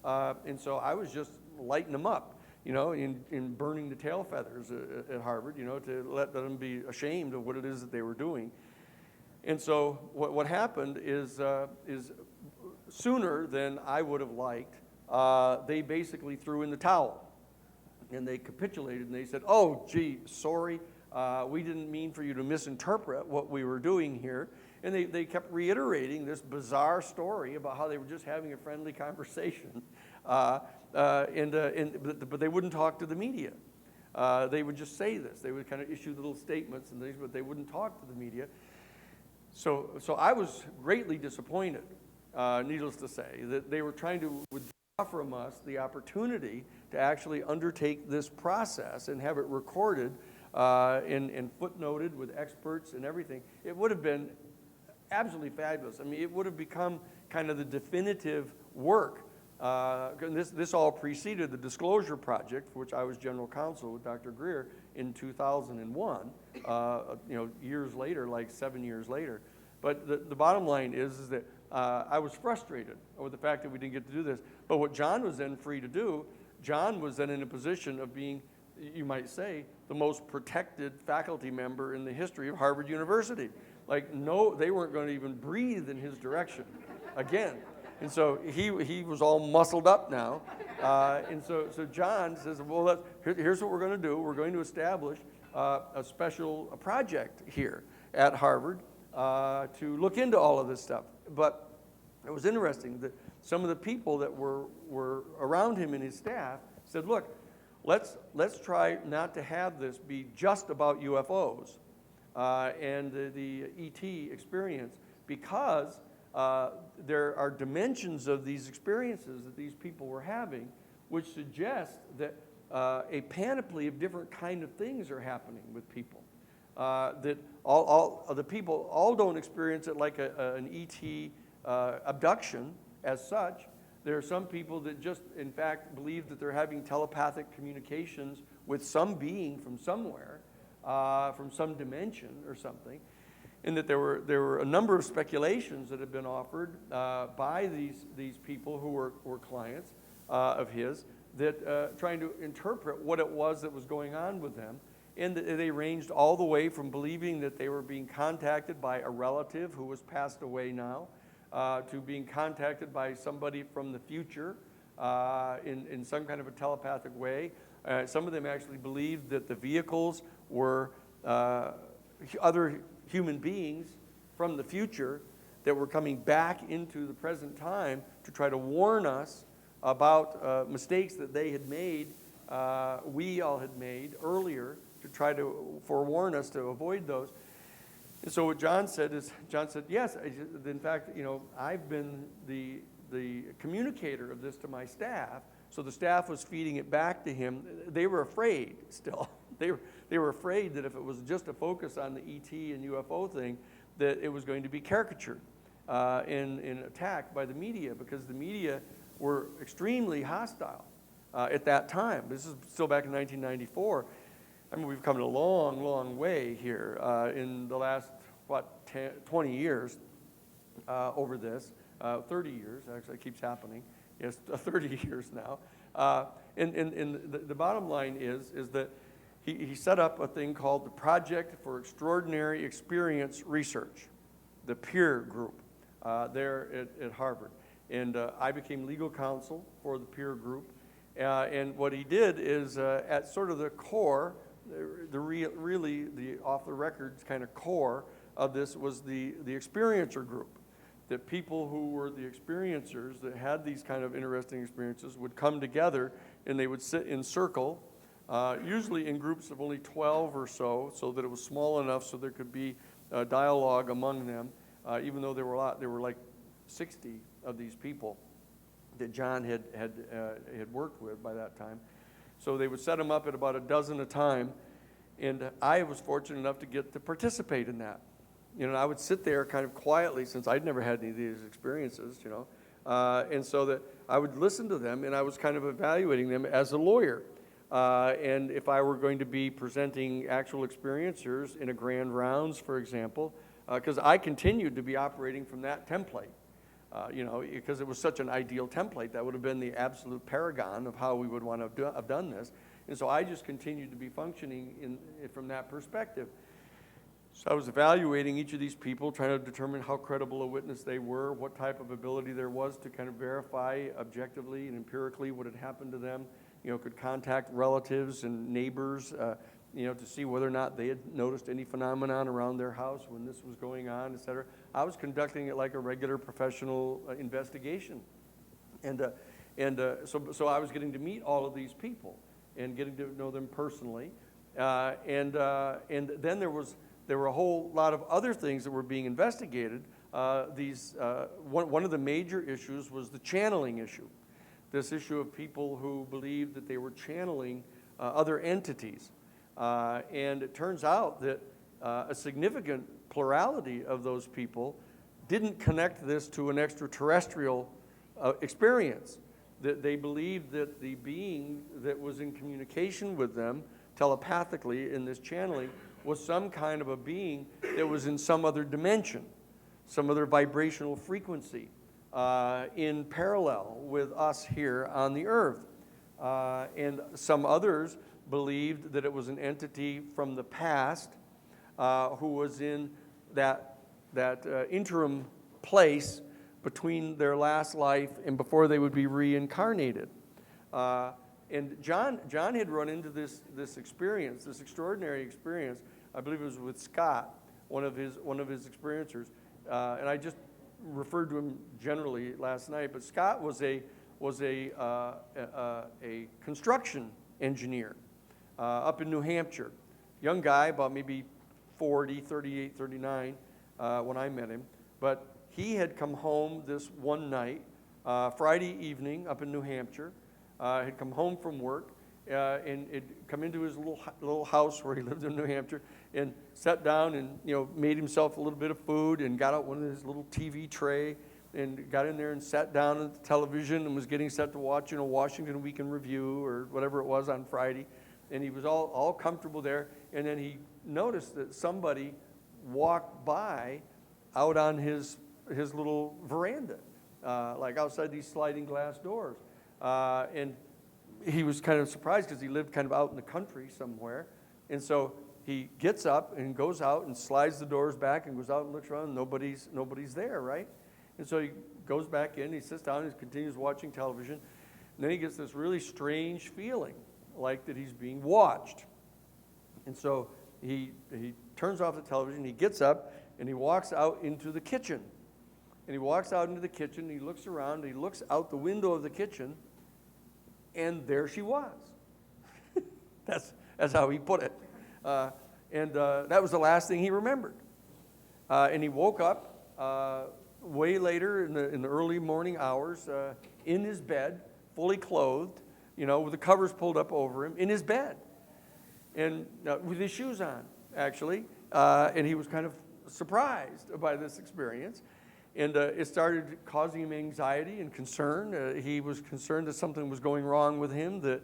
And so I was just lighting them up, in burning the tail feathers at Harvard, to let them be ashamed of what it is that they were doing. And so what happened is sooner than I would have liked, they basically threw in the towel. And they capitulated, and they said, oh, gee, sorry. We didn't mean for you to misinterpret what we were doing here. And they kept reiterating this bizarre story about how they were just having a friendly conversation. But they wouldn't talk to the media. They would just say this. They would kind of issue little statements and things, but they wouldn't talk to the media. So I was greatly disappointed, needless to say, that they were trying to withdraw from us the opportunity to actually undertake this process and have it recorded and footnoted with experts and everything. It would have been absolutely fabulous. I mean, it would have become kind of the definitive work. This all preceded the Disclosure Project, for which I was general counsel with Dr. Greer in 2001, years later, like 7 years later. But the bottom line is that I was frustrated over the fact that we didn't get to do this. But what John was then free to do, John was then in a position of being, you might say, the most protected faculty member in the history of Harvard University. Like, no, they weren't going to even breathe in his direction again. And so he was all muscled up now. And so John says, well, here's what we're going to do. We're going to establish a special project here at Harvard to look into all of this stuff. But it was interesting that some of the people that were around him and his staff said, look, let's try not to have this be just about UFOs and the ET experience, because there are dimensions of these experiences that these people were having which suggest that a panoply of different kind of things are happening with people. That all of the people all don't experience it like an ET abduction as such. There are some people that just, in fact, believe that they're having telepathic communications with some being from somewhere, from some dimension or something, and that there were a number of speculations that had been offered by these people who were clients of his, that trying to interpret what it was that was going on with them. And they ranged all the way from believing that they were being contacted by a relative who was passed away now, to being contacted by somebody from the future in some kind of a telepathic way. Some of them actually believed that the vehicles were other human beings from the future that were coming back into the present time to try to warn us about mistakes that they had made, we all had made earlier, to try to forewarn us to avoid those. And so what John said is, yes, in fact, I've been the communicator of this to my staff. So the staff was feeding it back to him. They were afraid still. They were afraid that if it was just a focus on the ET and UFO thing, that it was going to be caricatured and attacked by the media, because the media were extremely hostile at that time. This is still back in 1994. I mean, we've come a long, long way here in the last, 20 years over this, 30 years, actually, it keeps happening. Yes, 30 years now. And the bottom line is that he set up a thing called the Project for Extraordinary Experience Research, the peer group there at Harvard. And I became legal counsel for the peer group. And what he did is, at sort of the core, really the off-the-record kind of core of this was the experiencer group. That people who were the experiencers that had these kind of interesting experiences would come together, and they would sit in circle, usually in groups of only 12 or so that it was small enough so there could be dialogue among them, even though there were like 60 of these people that John had worked with by that time. So they would set them up at about a dozen a time, and I was fortunate enough to get to participate in that. I would sit there kind of quietly, since I'd never had any of these experiences, and so that I would listen to them, and I was kind of evaluating them as a lawyer. And if I were going to be presenting actual experiencers in a grand rounds, for example, because I continued to be operating from that template, because it was such an ideal template. That would have been the absolute paragon of how we would want to have done this. And so I just continued to be functioning from that perspective. So I was evaluating each of these people, trying to determine how credible a witness they were, what type of ability there was to kind of verify objectively and empirically what had happened to them. Could contact relatives and neighbors, to see whether or not they had noticed any phenomenon around their house when this was going on, et cetera. I was conducting it like a regular professional investigation. And so I was getting to meet all of these people and getting to know them personally. And then there were a whole lot of other things that were being investigated. One of the major issues was the channeling issue. This issue of people who believed that they were channeling other entities. And it turns out that a significant plurality of those people didn't connect this to an extraterrestrial experience. That they believed that the being that was in communication with them telepathically in this channeling was some kind of a being that was in some other dimension, some other vibrational frequency in parallel with us here on the earth. And some others believed that it was an entity from the past who was in that interim place between their last life and before they would be reincarnated. And John had run into this experience, this extraordinary experience. I believe it was with Scott, one of his experiencers, and I just referred to him generally last night. But Scott was a construction engineer up in New Hampshire, young guy, about maybe 40, 38, 39 when I met him. But he had come home this one night, Friday evening, up in New Hampshire. Had come home from work and had come into his little house where he lived in New Hampshire and sat down and made himself a little bit of food and got out one of his little TV tray and got in there and sat down at the television and was getting set to watch Washington Week in Review or whatever it was on Friday. And he was all comfortable there. And then he noticed that somebody walked by out on his little veranda, like outside these sliding glass doors. And he was kind of surprised because he lived kind of out in the country somewhere. And so he gets up and goes out and slides the doors back and goes out and looks around. And nobody's there, right? And so he goes back in, he sits down and continues watching television. And then he gets this really strange feeling, like that he's being watched. And so he turns off the television, he gets up, and he walks out into the kitchen. And he walks out into the kitchen, he looks around, he looks out the window of the kitchen, and there she was. That's how he put it. And that was the last thing he remembered. And he woke up way later in the early morning hours in his bed, fully clothed, with the covers pulled up over him, in his bed. And with his shoes on, actually. And he was kind of surprised by this experience. And it started causing him anxiety and concern. He was concerned that something was going wrong with him, that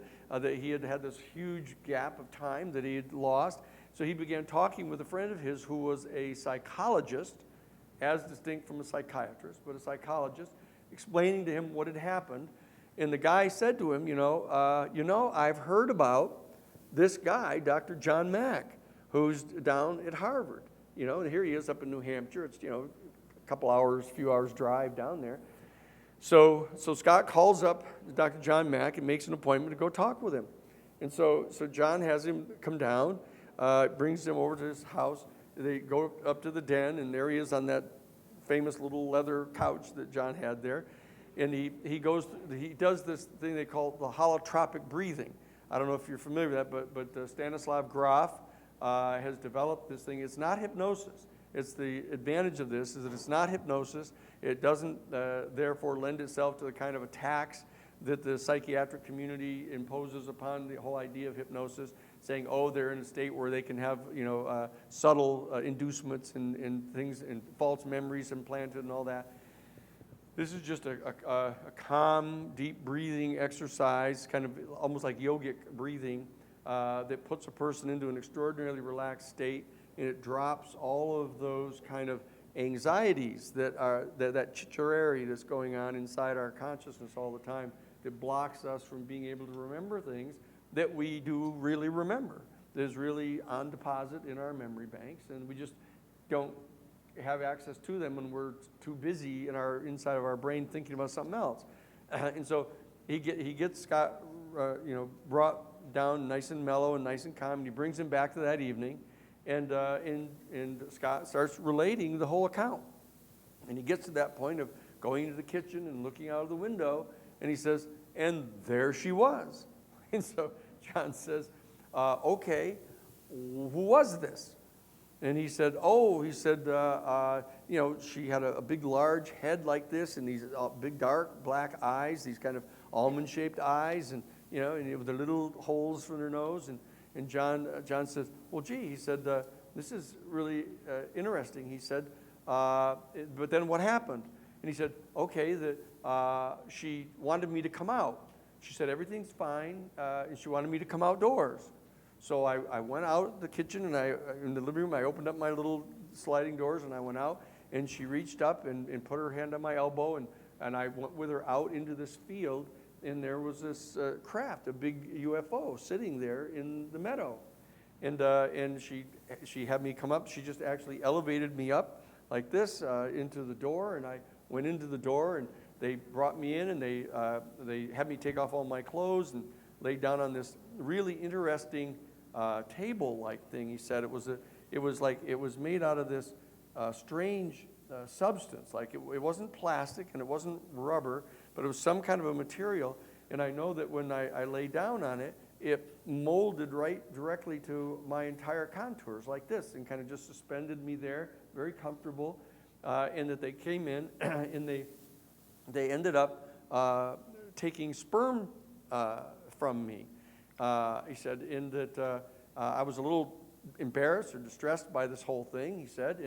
he had this huge gap of time that he had lost. So he began talking with a friend of his who was a psychologist, as distinct from a psychiatrist, but a psychologist, explaining to him what had happened. And the guy said to him, I've heard about this guy, Dr. John Mack, who's down at Harvard. And here he is up in New Hampshire. It's, few hours drive down there. So Scott calls up Dr. John Mack and makes an appointment to go talk with him. And so John has him come down, brings him over to his house. They go up to the den, and there he is on that famous little leather couch that John had there. And he does this thing they call the holotropic breathing. I don't know if you're familiar with that, but Stanislav Grof has developed this thing. It's not hypnosis. It's the advantage of this is that it's not hypnosis. It doesn't therefore lend itself to the kind of attacks that the psychiatric community imposes upon the whole idea of hypnosis, saying, they're in a state where they can have subtle inducements and things and false memories implanted and all that. This is just a calm, deep breathing exercise, kind of almost like yogic breathing, that puts a person into an extraordinarily relaxed state. And it drops all of those kind of anxieties that chichareri that's going on inside our consciousness all the time that blocks us from being able to remember things that we do really remember, that is really on deposit in our memory banks, and we just don't have access to them when we're too busy inside of our brain thinking about something else. And so he gets Scott brought down nice and mellow and nice and calm, and he brings him back to that evening. And Scott starts relating the whole account. And he gets to that point of going into the kitchen and looking out of the window, and he says, and there she was. And so John says, okay, who was this? And he said, she had a big, large head like this, and these big, dark, black eyes, these kind of almond-shaped eyes, and with the little holes from her nose, And John says, well, gee, he said, this is really interesting. He said, but then what happened? And he said, okay, she wanted me to come out. She said, everything's fine, and she wanted me to come outdoors. So I went out the kitchen, and in the living room, I opened up my little sliding doors, and I went out, and she reached up and put her hand on my elbow, and I went with her out into this field, and there was this craft, a big UFO, sitting there in the meadow. And she had me come up. She just actually elevated me up like this into the door, and I went into the door, and they brought me in, and they had me take off all my clothes and lay down on this really interesting table-like thing. He said it was made out of this strange substance. Like it wasn't plastic and it wasn't rubber, but it was some kind of a material. And I know that when I lay down on it, it molded right directly to my entire contours like this, and kind of just suspended me there, very comfortable. And that they came in and they ended up taking sperm from me. He said, and that I was a little embarrassed or distressed by this whole thing, he said,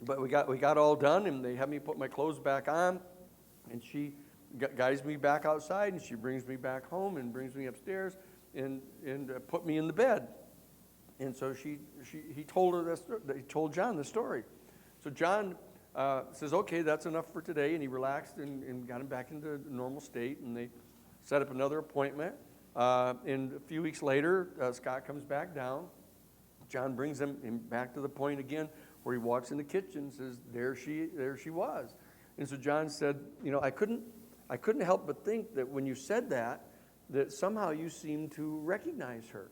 but we got all done, and they had me put my clothes back on, and she guides me back outside, and she brings me back home and brings me upstairs and put me in the bed. And so he told John the story. So John says, okay, that's enough for today, and he relaxed and got him back into normal state, and they set up another appointment. And a few weeks later, Scott comes back down. John brings him back to the point again where he walks in the kitchen and says, there she was. And so John said, I couldn't help but think that when you said that somehow you seemed to recognize her.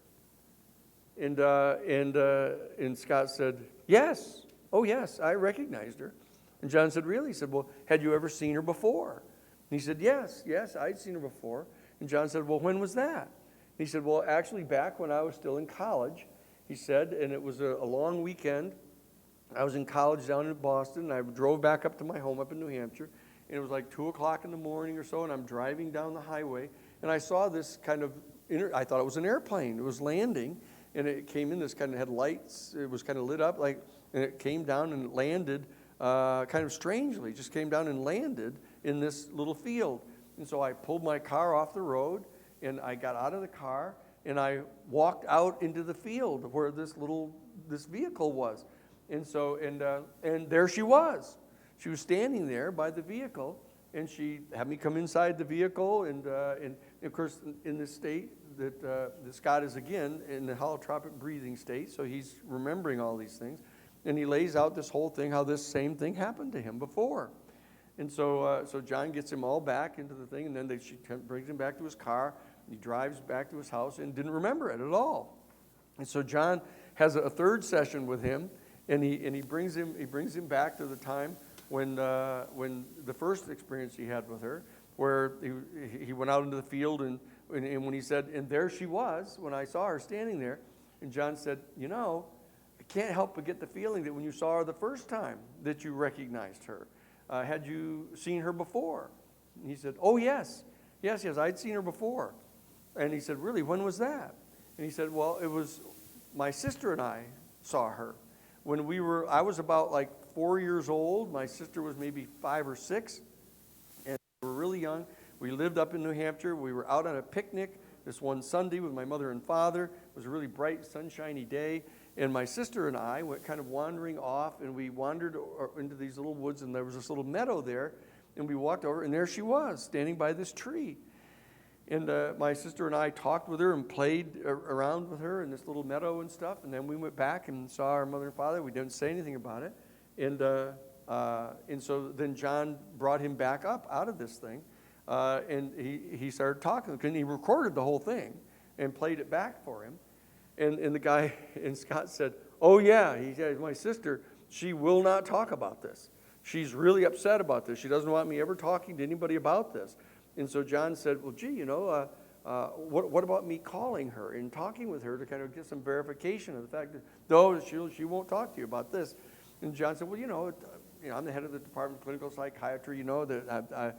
And Scott said, yes. Oh, yes, I recognized her. And John said, really? He said, well, had you ever seen her before? And he said, yes, I'd seen her before. And John said, well, when was that? He said, well, actually back when I was still in college, he said, and it was a long weekend. I was in college down in Boston, and I drove back up to my home up in New Hampshire, and it was like 2 o'clock in the morning or so, and I'm driving down the highway, and I saw this kind of, I thought it was an airplane. It was landing, and it came in, this kind of had lights. It was kind of lit up, and it came down and it landed kind of strangely. It just came down and landed in this little field. And so I pulled my car off the road, and I got out of the car, and I walked out into the field where this vehicle was. And so, and there she was. She was standing there by the vehicle, and she had me come inside the vehicle, and of course, in this state that Scott is again in the holotropic breathing state, so he's remembering all these things, and he lays out this whole thing, how this same thing happened to him before. And so John gets him all back into the thing, and then she brings him back to his car, and he drives back to his house and didn't remember it at all. And so John has a third session with him, and he brings him back to the time when the first experience he had with her, where he went out into the field, and when he said, and there she was when I saw her standing there, and John said, I can't help but get the feeling that when you saw her the first time that you recognized her. Had you seen her before? And he said, oh, yes, I'd seen her before. And he said, really, when was that? And he said, well, it was my sister and I saw her. I was about like 4 years old. My sister was maybe 5 or 6, and we were really young. We lived up in New Hampshire. We were out on a picnic this one Sunday with my mother and father. It was a really bright, sunshiny day. And my sister and I went kind of wandering off, and we wandered into these little woods, and there was this little meadow there, and we walked over, and there she was, standing by this tree. And my sister and I talked with her and played around with her in this little meadow and stuff, and then we went back and saw our mother and father. We didn't say anything about it. And so then John brought him back up out of this thing, and he started talking, and he recorded the whole thing and played it back for him. And the guy, and Scott said, oh yeah, he said, my sister, she will not talk about this. She's really upset about this. She doesn't want me ever talking to anybody about this. And so John said, well, gee, what about me calling her and talking with her to kind of get some verification of the fact that, no, she won't talk to you about this. And John said, well, I'm the head of the Department of Clinical Psychiatry, that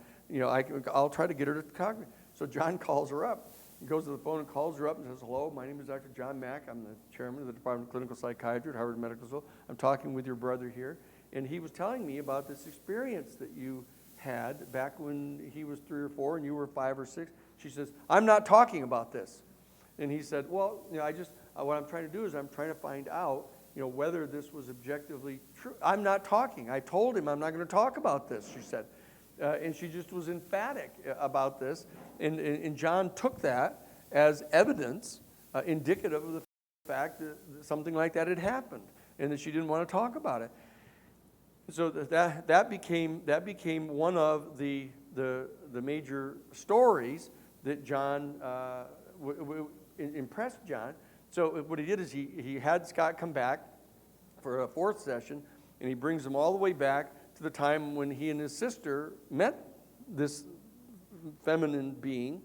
I'll try to get her to talk. So John calls her up. He goes to the phone and calls her up and says, hello, my name is Dr. John Mack. I'm the chairman of the Department of Clinical Psychiatry at Harvard Medical School. I'm talking with your brother here. And he was telling me about this experience that you had back when he was 3 or 4 and you were 5 or 6. She says, I'm not talking about this. And he said, well, what I'm trying to do is I'm trying to find out, whether this was objectively true. I'm not talking. I told him I'm not going to talk about this, she said. And she just was emphatic about this. And John took that as evidence indicative of the fact that something like that had happened and that she didn't want to talk about it. So that became one of the major stories that John impressed John. So what he did is he had Scott come back for a 4th session, and he brings him all the way back to the time when he and his sister met this feminine being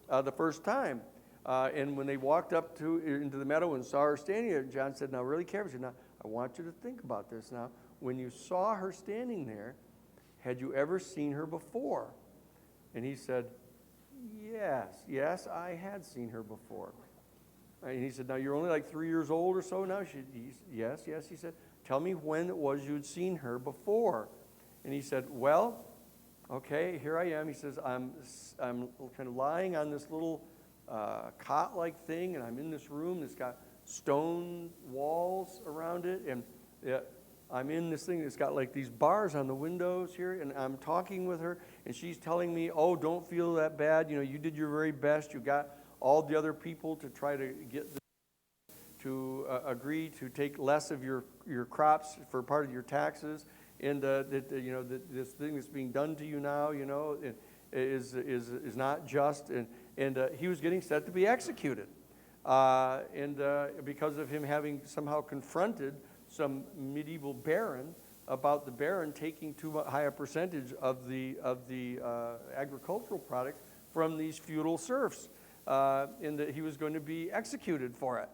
the first time. And when they walked up into the meadow and saw her standing there, John said, now really carefully, now I want you to think about this now. When you saw her standing there, had you ever seen her before? And he said, yes, I had seen her before. And he said, now you're only like 3 years old or so now? Yes. He said, tell me when it was you'd seen her before. And he said, well, okay, here I am. He says, I'm kind of lying on this little cot-like thing, and I'm in this room that's got stone walls around it, and I'm in this thing that's got like these bars on the windows here, and I'm talking with her, and she's telling me, oh, don't feel that bad. You did your very best. You got all the other people to try to get to agree to take less of your crops for part of your taxes, and that this thing that's being done to you now, is not just, and he was getting set to be executed, and because of him having somehow confronted some medieval baron about the baron taking too high a percentage of the agricultural products from these feudal serfs, and that he was going to be executed for it.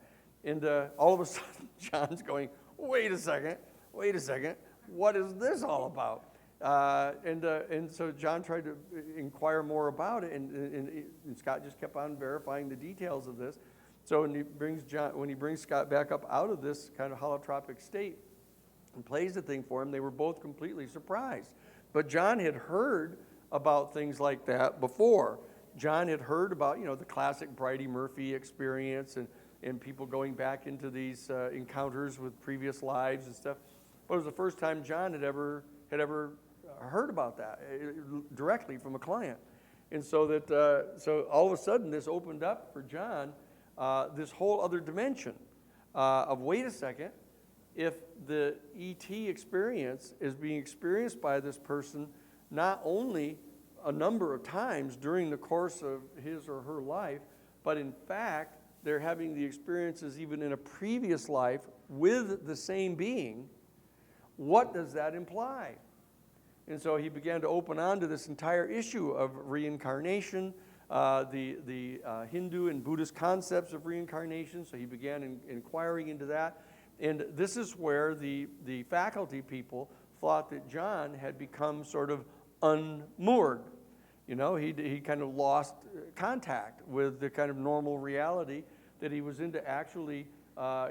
And all of a sudden, John's going, wait a second, what is this all about? And so John tried to inquire more about it, and Scott just kept on verifying the details of this. So when he brings Scott back up out of this kind of holotropic state and plays the thing for him, they were both completely surprised. But John had heard about things like that before. John had heard about, the classic Bridey Murphy experience and people going back into these encounters with previous lives and stuff. But it was the first time John had ever heard about that directly from a client. And so all of a sudden this opened up for John this whole other dimension of, wait a second, if the ET experience is being experienced by this person not only a number of times during the course of his or her life, but in fact they're having the experiences even in a previous life with the same being, what does that imply? And so he began to open on to this entire issue of reincarnation, the Hindu and Buddhist concepts of reincarnation. So he began inquiring into that. And this is where the faculty people thought that John had become sort of unmoored. He kind of lost contact with the kind of normal reality that he was into, actually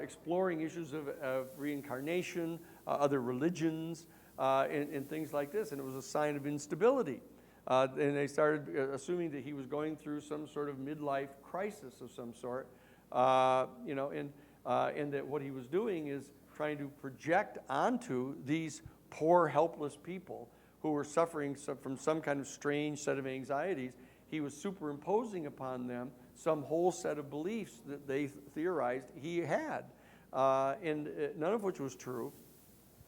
exploring issues of reincarnation, other religions, and things like this. And it was a sign of instability. And they started assuming that he was going through some sort of midlife crisis of some sort, and that what he was doing is trying to project onto these poor, helpless people who were suffering from some kind of strange set of anxieties. He was superimposing upon them some whole set of beliefs that they theorized he had, and none of which was true.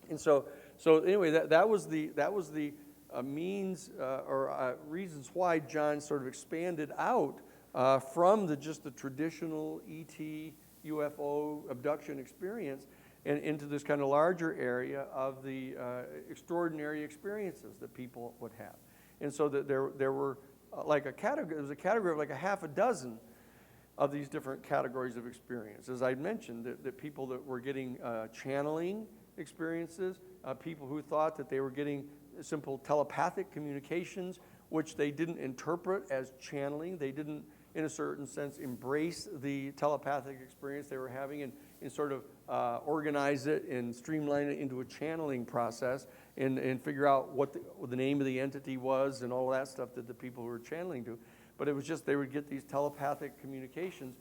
And so anyway, that was the means or reasons why John sort of expanded out from just the traditional ET UFO abduction experience and into this kind of larger area of the extraordinary experiences that people would have. And so that there were like a category, there was a category of like a half a dozen of these different categories of experience. As I mentioned, that people that were getting channeling experiences, people who thought that they were getting simple telepathic communications, which they didn't interpret as channeling. They didn't in a certain sense, embrace the telepathic experience they were having and sort of organize it and streamline it into a channeling process and figure out what the name of the entity was and all of that stuff that the people who were channeling do. But it was just they would get these telepathic communications.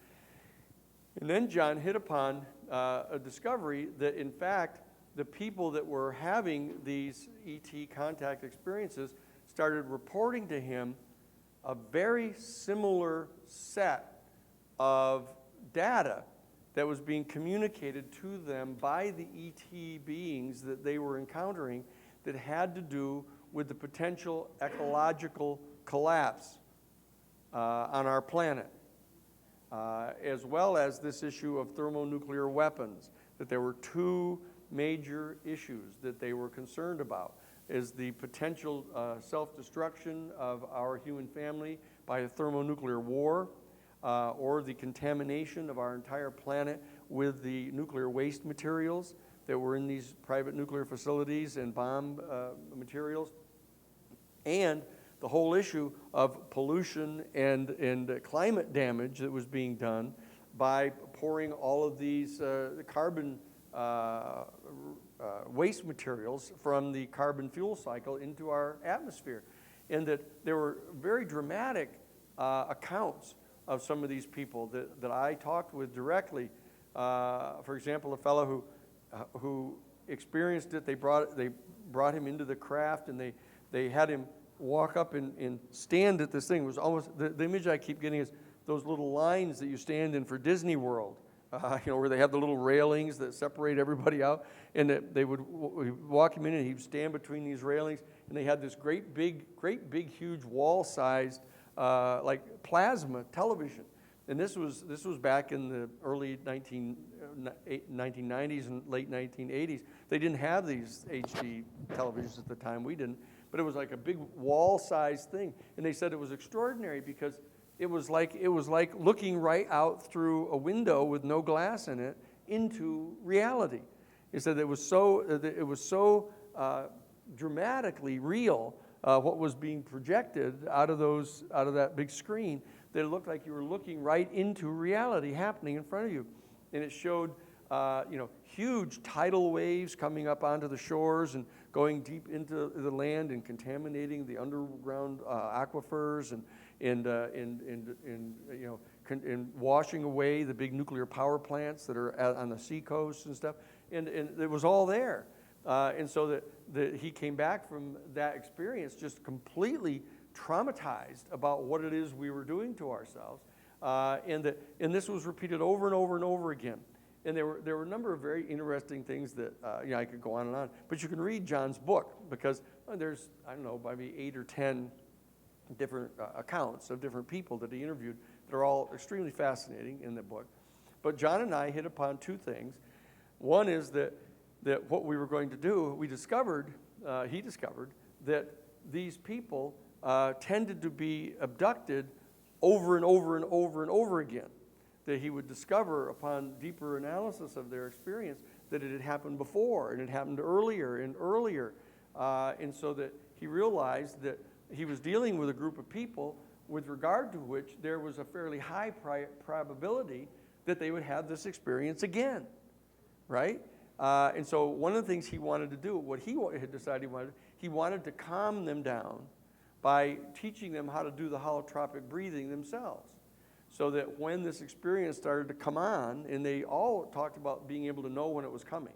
And then John hit upon a discovery that, in fact, the people that were having these ET contact experiences started reporting to him a very similar set of data that was being communicated to them by the ET beings that they were encountering that had to do with the potential ecological collapse on our planet, as well as this issue of thermonuclear weapons, that there were two major issues that they were concerned about, is the potential self-destruction of our human family by a thermonuclear war, or the contamination of our entire planet with the nuclear waste materials that were in these private nuclear facilities and bomb materials, and the whole issue of pollution and climate damage that was being done by pouring all of these carbon waste materials from the carbon fuel cycle into our atmosphere. And that there were very dramatic accounts of some of these people that I talked with directly. For example, a fellow who experienced it, they brought him into the craft, and they had him walk up and stand at this thing. It was almost, the image I keep getting is those little lines that you stand in for Disney World, where they have the little railings that separate everybody out, and that they would walk him in, and he'd stand between these railings, and they had this great big, huge wall-sized, like plasma television. And this was back in the early 1990s and late 1980s. They didn't have these HD televisions at the time. We didn't. But it was like a big wall-sized thing. And they said it was extraordinary because it was like looking right out through a window with no glass in it into reality. He said it was so dramatically real what was being projected out of that big screen that it looked like you were looking right into reality happening in front of you. And it showed huge tidal waves coming up onto the shores and going deep into the land and contaminating the underground aquifers and washing away the big nuclear power plants that are on the seacoast and stuff. And it was all there. And so that he came back from that experience just completely traumatized about what it is we were doing to ourselves. And this was repeated over and over and over again. And there were a number of very interesting things that I could go on and on. But you can read John's book because there's, I don't know, maybe 8 or 10 different accounts of different people that he interviewed that are all extremely fascinating in the book. But John and I hit upon two things. One is that what we were going to do, he discovered that these people tended to be abducted over and over and over and over again. That he would discover upon deeper analysis of their experience that it had happened before and it happened earlier and earlier. And so that he realized that he was dealing with a group of people with regard to which there was a fairly high probability that they would have this experience again, right? And so one of the things he wanted to do, what he had decided he wanted to calm them down by teaching them how to do the holotropic breathing themselves. So that when this experience started to come on, and they all talked about being able to know when it was coming,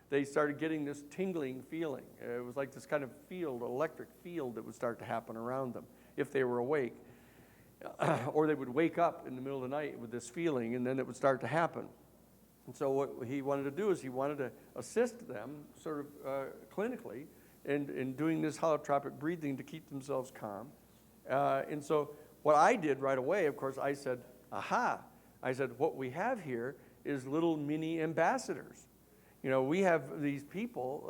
they started getting this tingling feeling. It was like this kind of field, electric field that would start to happen around them if they were awake. Or they would wake up in the middle of the night with this feeling, and then it would start to happen. And so what he wanted to do is he wanted to assist them sort of clinically in doing this holotropic breathing to keep themselves calm. And so what I did right away, of course, I said, aha. I said, what we have here is little mini ambassadors. We have these people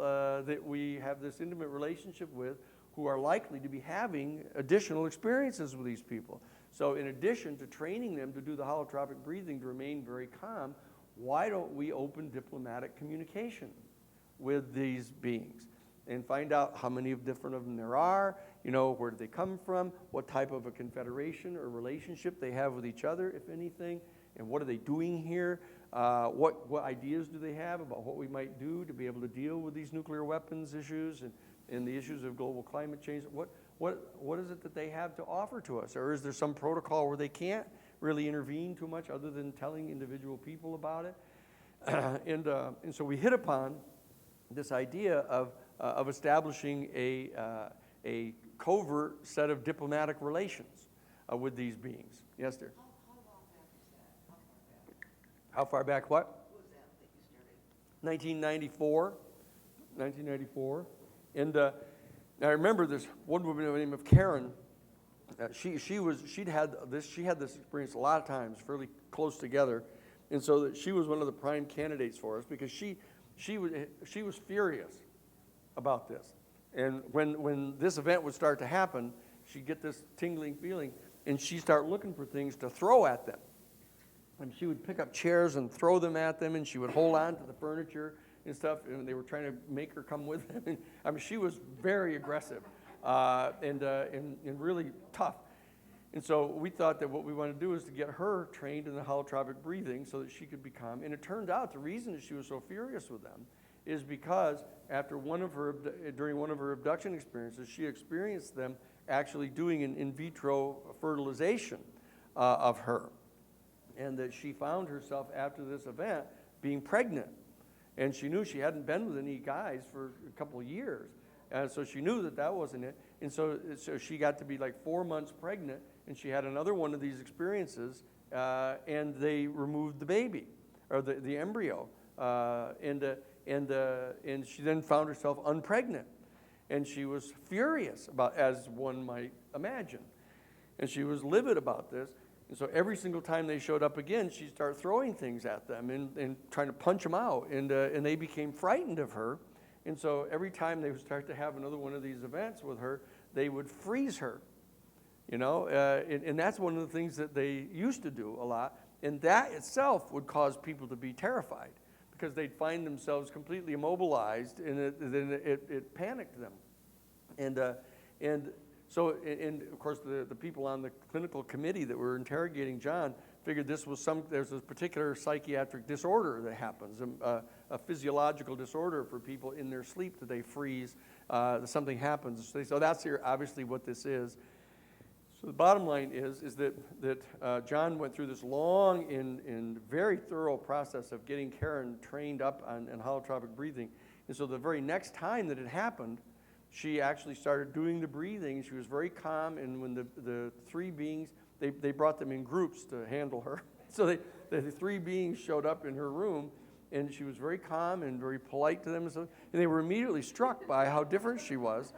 that we have this intimate relationship with who are likely to be having additional experiences with these people. So in addition to training them to do the holotropic breathing to remain very calm, why don't we open diplomatic communication with these beings? and find out how many different of them there are, where do they come from, what type of a confederation or relationship they have with each other, if anything, and what are they doing here, what ideas do they have about what we might do to be able to deal with these nuclear weapons issues and the issues of global climate change. What is it that they have to offer to us? Or is there some protocol where they can't really intervene too much other than telling individual people about it? And so we hit upon this idea of establishing a covert set of diplomatic relations with these beings. Yes, dear? How long back is that? How far back what? What was that you started? 1994. 1994. And I remember this one woman by the name of Karen. She had this experience a lot of times, fairly close together, and so that she was one of the prime candidates for us because she was furious about this. And when this event would start to happen, she'd get this tingling feeling, and she'd start looking for things to throw at them. And she would pick up chairs and throw them at them, and she would hold on to the furniture and stuff, and they were trying to make her come with them. And, I mean, she was very aggressive and really tough. And so we thought that what we wanted to do is to get her trained in the holotropic breathing so that she could become, and it turned out the reason that she was so furious with them is because during one of her abduction experiences, she experienced them actually doing an in vitro fertilization of her. And that she found herself after this event being pregnant. And she knew she hadn't been with any guys for a couple of years. And so she knew that wasn't it. And so she got to be like 4 months pregnant, and she had another one of these experiences, and they removed the baby, or the embryo. And she then found herself unpregnant. And she was furious about, as one might imagine. And she was livid about this. And so every single time they showed up again, she'd start throwing things at them and trying to punch them out. And they became frightened of her. And so every time they would start to have another one of these events with her, they would freeze her. And that's one of the things that they used to do a lot. And that itself would cause people to be terrified because they'd find themselves completely immobilized, and it panicked them. And so, of course, the people on the clinical committee that were interrogating John figured there's a particular psychiatric disorder that happens, a physiological disorder for people in their sleep that they freeze, something happens. So that's obviously what this is. So the bottom line is that John went through this long and very thorough process of getting Karen trained up on holotropic breathing. And so the very next time that it happened, she actually started doing the breathing. She was very calm, and when the three beings, they brought them in groups to handle her. So the three beings showed up in her room, and she was very calm and very polite to them. And they were immediately struck by how different she was.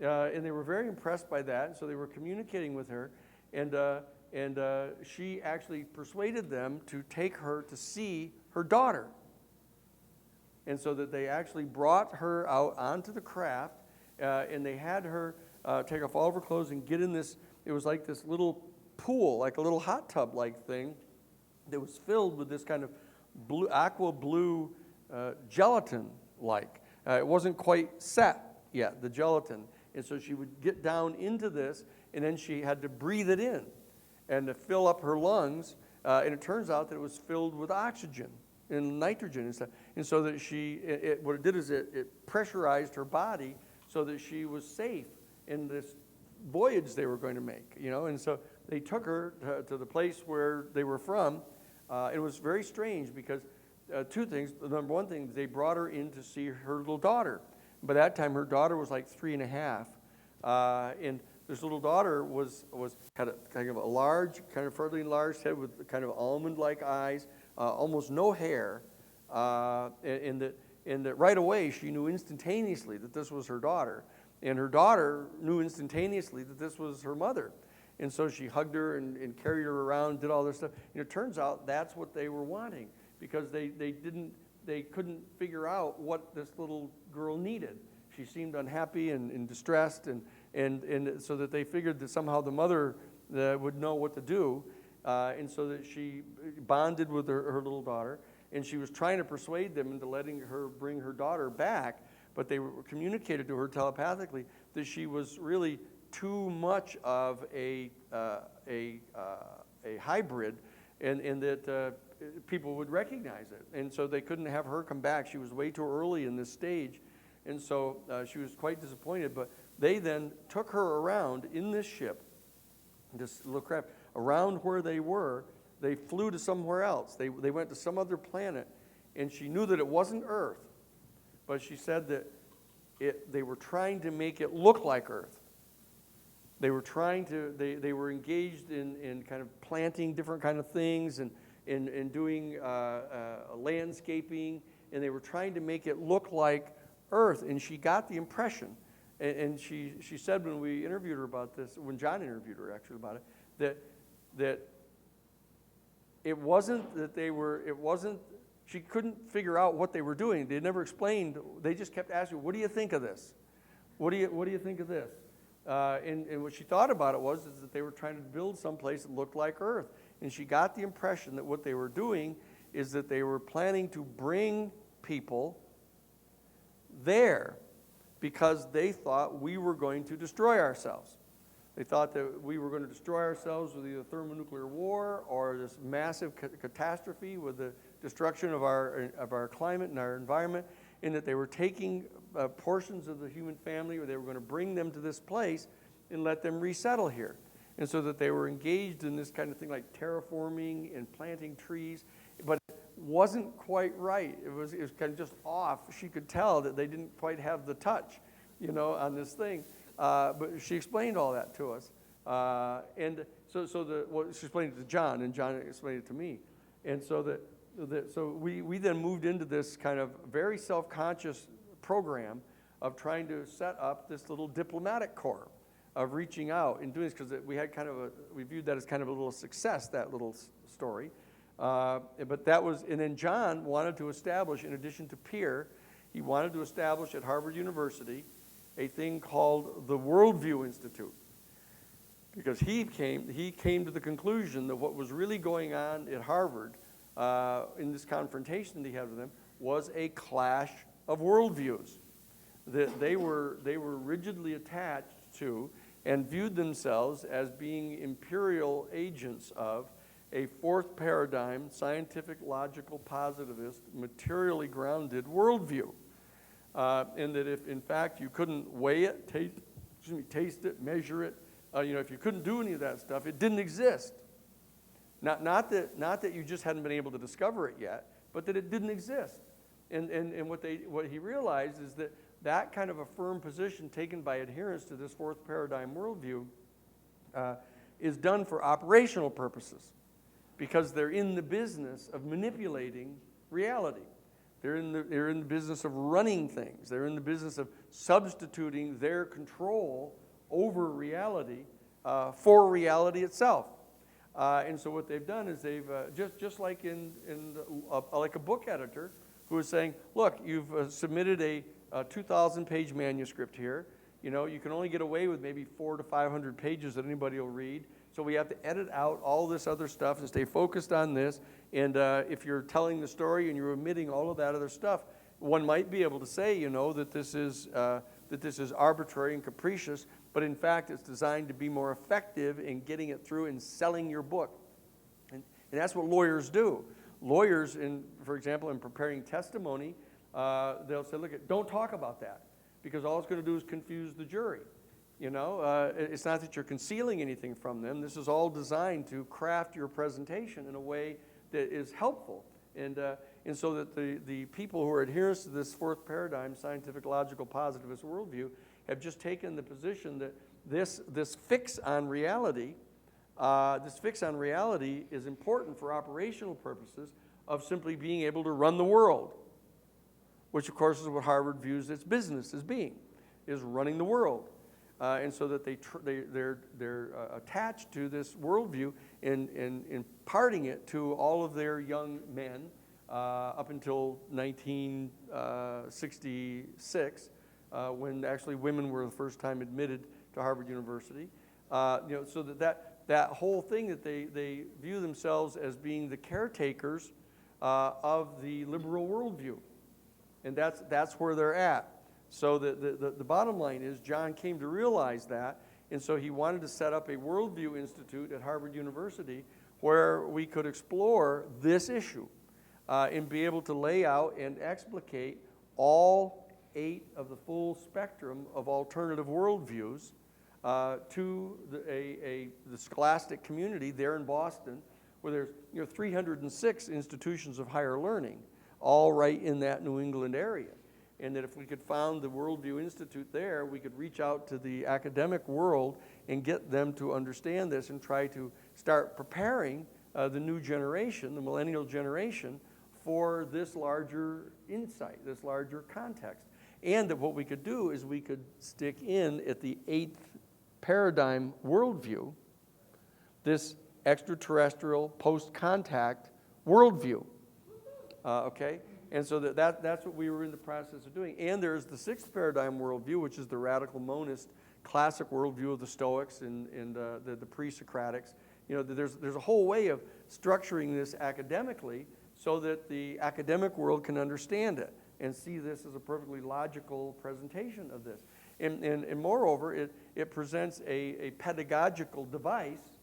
And they were very impressed by that, and so they were communicating with her, and she actually persuaded them to take her to see her daughter. And so that they actually brought her out onto the craft, and they had her take off all of her clothes and get in this, it was like this little pool, like a little hot tub-like thing that was filled with this kind of aqua blue gelatin-like. It wasn't quite set yet, the gelatin. And so she would get down into this, and then she had to breathe it in and to fill up her lungs. And it turns out that it was filled with oxygen and nitrogen and stuff. And so that what it did is it pressurized her body so that she was safe in this voyage they were going to make. And so they took her to the place where they were from. It was very strange because two things. The number one thing, they brought her in to see her little daughter. By that time, her daughter was like 3.5, and this little daughter had a kind of a large, kind of fairly large head with kind of almond-like eyes, almost no hair, and that right away she knew instantaneously that this was her daughter, and her daughter knew instantaneously that this was her mother, and so she hugged her and carried her around, did all this stuff. And it turns out that's what they were wanting because they couldn't figure out what this little girl needed. She seemed unhappy and distressed, and so that they figured that somehow the mother would know what to do, and so that she bonded with her little daughter, and she was trying to persuade them into letting her bring her daughter back, but they communicated to her telepathically that she was really too much of a hybrid, and that people would recognize it. And so they couldn't have her come back. She was way too early in this stage, and so she was quite disappointed. But they then took her around in this ship, this little craft, around where they were. They flew to somewhere else. They went to some other planet, and she knew that it wasn't Earth, but she said that they were trying to make it look like Earth. They were trying to, they were engaged in kind of planting different kind of things and doing landscaping, and they were trying to make it look like Earth. And she got the impression, and she said when we interviewed her about this, when John interviewed her actually about it, that it wasn't that she couldn't figure out what they were doing. They never explained. They just kept asking, what do you think of this? What do you think of this? And what she thought about it was that they were trying to build someplace that looked like Earth. And she got the impression that what they were doing is that they were planning to bring people there because they thought we were going to destroy ourselves. They thought that we were going to destroy ourselves with either thermonuclear war or this massive catastrophe with the destruction of our climate and our environment, and that they were taking portions of the human family, or they were going to bring them to this place and let them resettle here. And so that they were engaged in this kind of thing like terraforming and planting trees, but it wasn't quite right. It was kind of just off. She could tell that they didn't quite have the touch, on this thing. But she explained all that to us. And so she explained it to John, and John explained it to me. And so so we then moved into this kind of very self-conscious program of trying to set up this little diplomatic corps of reaching out and doing this, because we viewed that as kind of a little success, that little story. But that was, and then John wanted to establish, in addition to Peer, he wanted to establish at Harvard University a thing called the Worldview Institute, because he came to the conclusion that what was really going on at Harvard in this confrontation that he had with them was a clash of worldviews that they were rigidly attached to and viewed themselves as being imperial agents of a fourth paradigm, scientific, logical, positivist, materially grounded worldview. And that if, in fact, you couldn't weigh it, taste it, measure it, if you couldn't do any of that stuff, it didn't exist. Not that you just hadn't been able to discover it yet, but that it didn't exist. And what he realized is that kind of a firm position taken by adherents to this fourth paradigm worldview is done for operational purposes, because they're in the business of manipulating reality. They're in the business of running things. They're in the business of substituting their control over reality for reality itself. And so what they've done is they've just like like a book editor who is saying, look, you've submitted a 2,000-page manuscript here. You can only get away with maybe 400 to 500 pages that anybody will read. So we have to edit out all this other stuff and stay focused on this. And if you're telling the story and you're omitting all of that other stuff, one might be able to say, that this is arbitrary and capricious, but in fact it's designed to be more effective in getting it through and selling your book. And that's what lawyers do. Lawyers, for example, in preparing testimony, they'll say, look, don't talk about that, because all it's going to do is confuse the jury. It's not that you're concealing anything from them. This is all designed to craft your presentation in a way that is helpful. And so that the people who are adherents to this fourth paradigm, scientific, logical, positivist worldview, have just taken the position that this fix on reality is important for operational purposes of simply being able to run the world, which of course is what Harvard views its business as being, is running the world. And so that they're attached to this worldview and imparting it to all of their young men up until 1966, when actually women were the first time admitted to Harvard University. So that whole thing that they view themselves as being the caretakers of the liberal worldview, and that's where they're at. So the bottom line is John came to realize that, and so he wanted to set up a Worldview Institute at Harvard University where we could explore this issue and be able to lay out and explicate all 8 of the full spectrum of alternative worldviews to the scholastic community there in Boston, where there's 306 institutions of higher learning, all right in that New England area. And that if we could found the Worldview Institute there, we could reach out to the academic world and get them to understand this and try to start preparing the new generation, the millennial generation, for this larger insight, this larger context. And that what we could do is we could stick in at the 8th paradigm worldview, this extraterrestrial post-contact worldview, okay? And so that's what we were in the process of doing. And there's the 6th paradigm worldview, which is the radical monist classic worldview of the Stoics and the pre-Socratics. There's a whole way of structuring this academically so that the academic world can understand it and see this as a perfectly logical presentation of this. And moreover, it presents a pedagogical device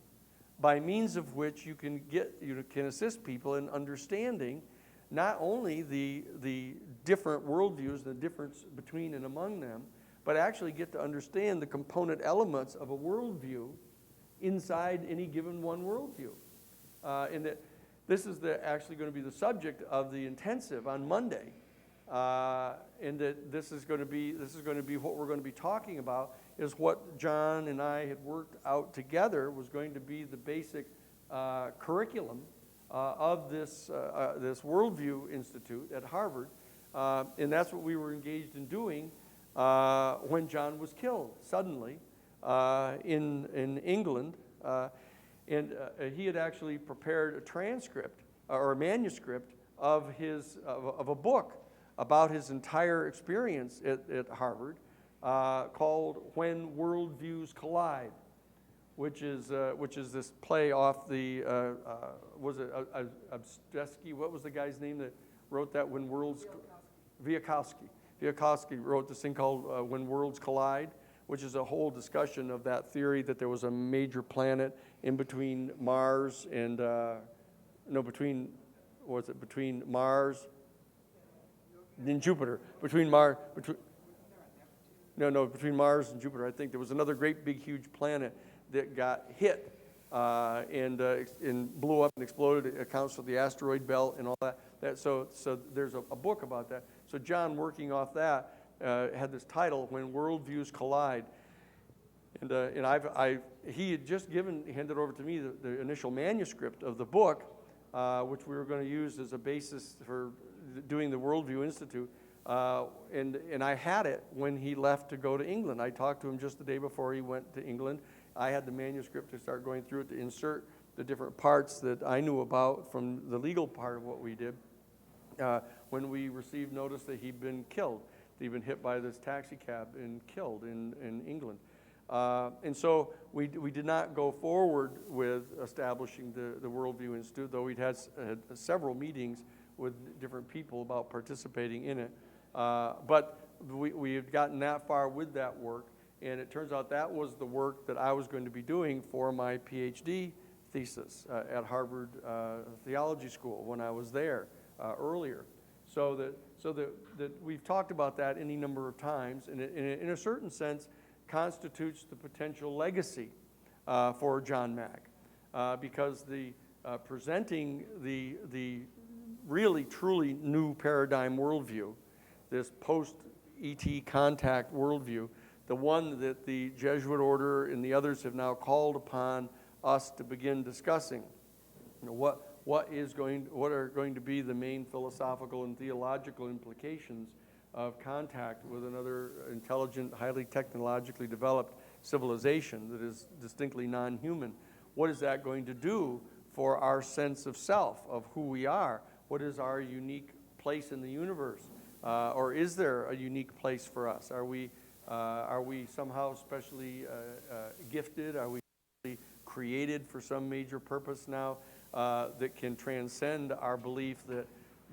by means of which you can assist people in understanding not only the different worldviews, the difference between and among them, but actually get to understand the component elements of a worldview inside any given one worldview. And that this is actually going to be the subject of the intensive on Monday. And that this is going to be what we're going to be talking about, is what John and I had worked out together was going to be the basic curriculum of this Worldview Institute at Harvard. And that's what we were engaged in doing when John was killed suddenly in England. And he had actually prepared a transcript or a manuscript of a book about his entire experience at Harvard called When Worldviews Collide, which is this play off the, was it Abstesky? What was the guy's name that wrote that, When Worlds... Vieckowski. Vieckowski wrote this thing called When Worlds Collide, which is a whole discussion of that theory that there was a major planet in between Mars and, between Mars and Jupiter. Between Mars and Jupiter. I think there was another great big huge planet that got hit and blew up and exploded. It accounts for the asteroid belt and all that. So there's a book about that. So John, working off that, had this title, When Worldviews Collide. And he had just handed over to me the initial manuscript of the book, which we were going to use as a basis for doing the Worldview Institute. And I had it when he left to go to England. I talked to him just the day before he went to England. I had the manuscript to start going through it, to insert the different parts that I knew about from the legal part of what we did. When we received notice that he'd been killed, that he'd been hit by this taxi cab and killed in England. And so we did not go forward with establishing the Worldview Institute, though we'd had several meetings with different people about participating in it. But we had gotten that far with that work, and it turns out that was the work that I was going to be doing for my PhD thesis at Harvard Theology School when I was there earlier. So that we've talked about that any number of times, and it, in a certain sense, constitutes the potential legacy for John Mack, because presenting the really truly new paradigm worldview, this post-ET contact worldview, the one that the Jesuit order and the others have now called upon us to begin discussing. What are going to be the main philosophical and theological implications of contact with another intelligent, highly technologically developed civilization that is distinctly non-human? What is that going to do for our sense of self, of who we are? What is our unique place in the universe? Or is there a unique place for us? Are we somehow specially gifted? Are we created for some major purpose now that can transcend our belief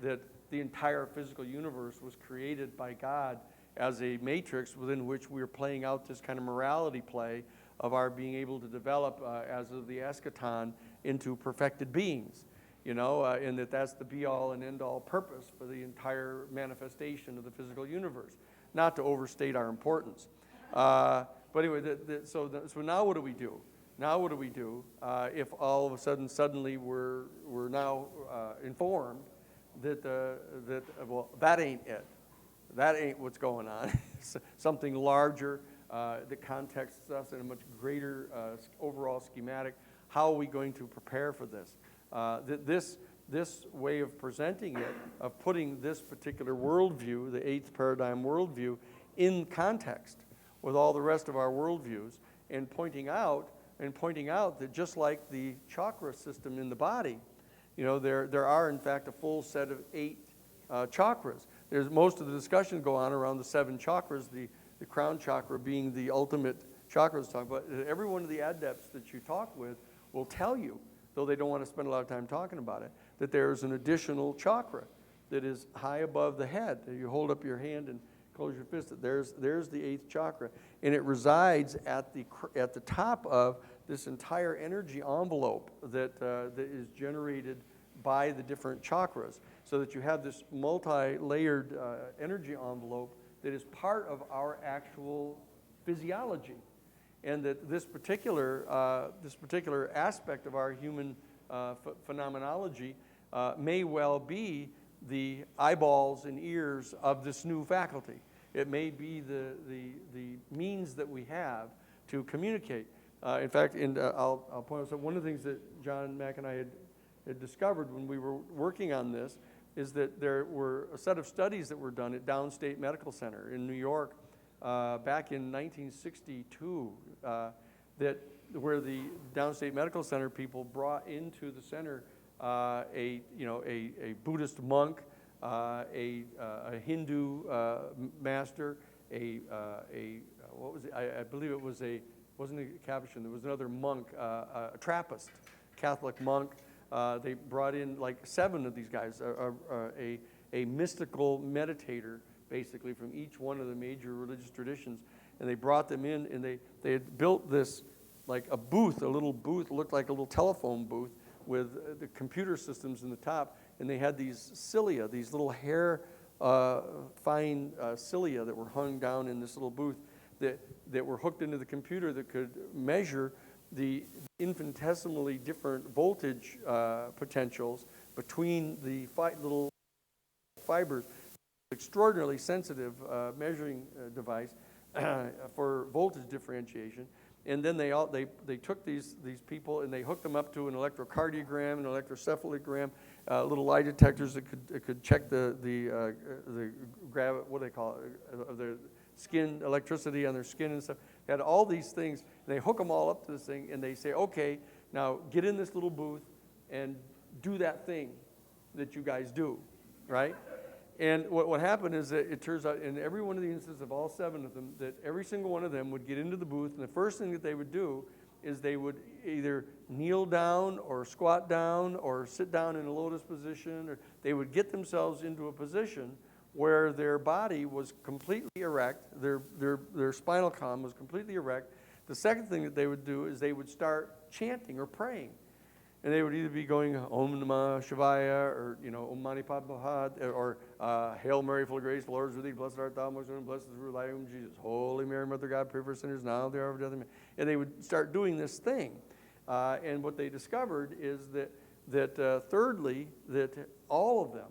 that the entire physical universe was created by God as a matrix within which we're playing out this kind of morality play of our being able to develop as of the eschaton into perfected beings, and that's the be-all and end-all purpose for the entire manifestation of the physical universe, not to overstate our importance. But anyway, so now what do we do? Now what do we do if all of a sudden, suddenly we're now informed that that ain't it. That ain't what's going on. Something larger that contexts us in a much greater overall schematic. How are we going to prepare for this? This way of presenting it, of putting this particular worldview, the eighth paradigm worldview, in context with all the rest of our worldviews, and pointing out that just like the chakra system in the body, there are in fact a full set of 8 chakras. There's most of the discussion go on around the 7 chakras, the crown chakra being the ultimate chakra to talk about. Every one of the adepts that you talk with will tell you, though they don't want to spend a lot of time talking about it, that there's an additional chakra that is high above the head. You hold up your hand and close your fist. There's the 8th chakra, and it resides at the top of this entire energy envelope that is generated by the different chakras, so that you have this multi-layered energy envelope that is part of our actual physiology, and that this particular aspect of our human phenomenology may well be the eyeballs and ears of this new faculty. It may be the means that we have to communicate. In fact, I'll point out, so one of the things that John, Mack, and I had discovered when we were working on this is that there were a set of studies that were done at Downstate Medical Center in New York back in 1962, where the Downstate Medical Center people brought into the center a Buddhist monk, a Hindu master, what was it? I believe it was wasn't a Capuchin, there was another monk, a Trappist, Catholic monk. They brought in like 7 of these guys, a mystical meditator, basically, from each one of the major religious traditions. And they brought them in, and they had built this, like a little booth, looked like a little telephone booth with the computer systems in the top. And they had these cilia, these little hair, fine cilia that were hung down in this little booth that were hooked into the computer that could measure the infinitesimally different voltage potentials between the little fibers. Extraordinarily sensitive measuring device for voltage differentiation. And then they took these people and they hooked them up to an electrocardiogram, an electrocephalogram, little lie detectors that could check the what do they call it, of their skin, electricity on their skin and stuff. They had all these things, and they hook them all up to this thing, and they say, okay, now get in this little booth and do that thing that you guys do, right? And what happened is that it turns out in every one of the instances of all 7 of them, that every single one of them would get into the booth, and the first thing that they would do is they would either kneel down or squat down or sit down in a lotus position, or they would get themselves into a position where their body was completely erect, their spinal column was completely erect. The second thing that they would do is they would start chanting or praying. And they would either be going Om Namah Shivaya, or Om Mani Padme Hum, or Hail Mary, full of grace, the Lord is with thee, blessed art thou amongst women, blessed is the fruit of thy womb, Jesus. Holy Mary, Mother of God, pray for sinners now and at the hour of death. And they would start doing this thing. And what they discovered is that thirdly, that all of them,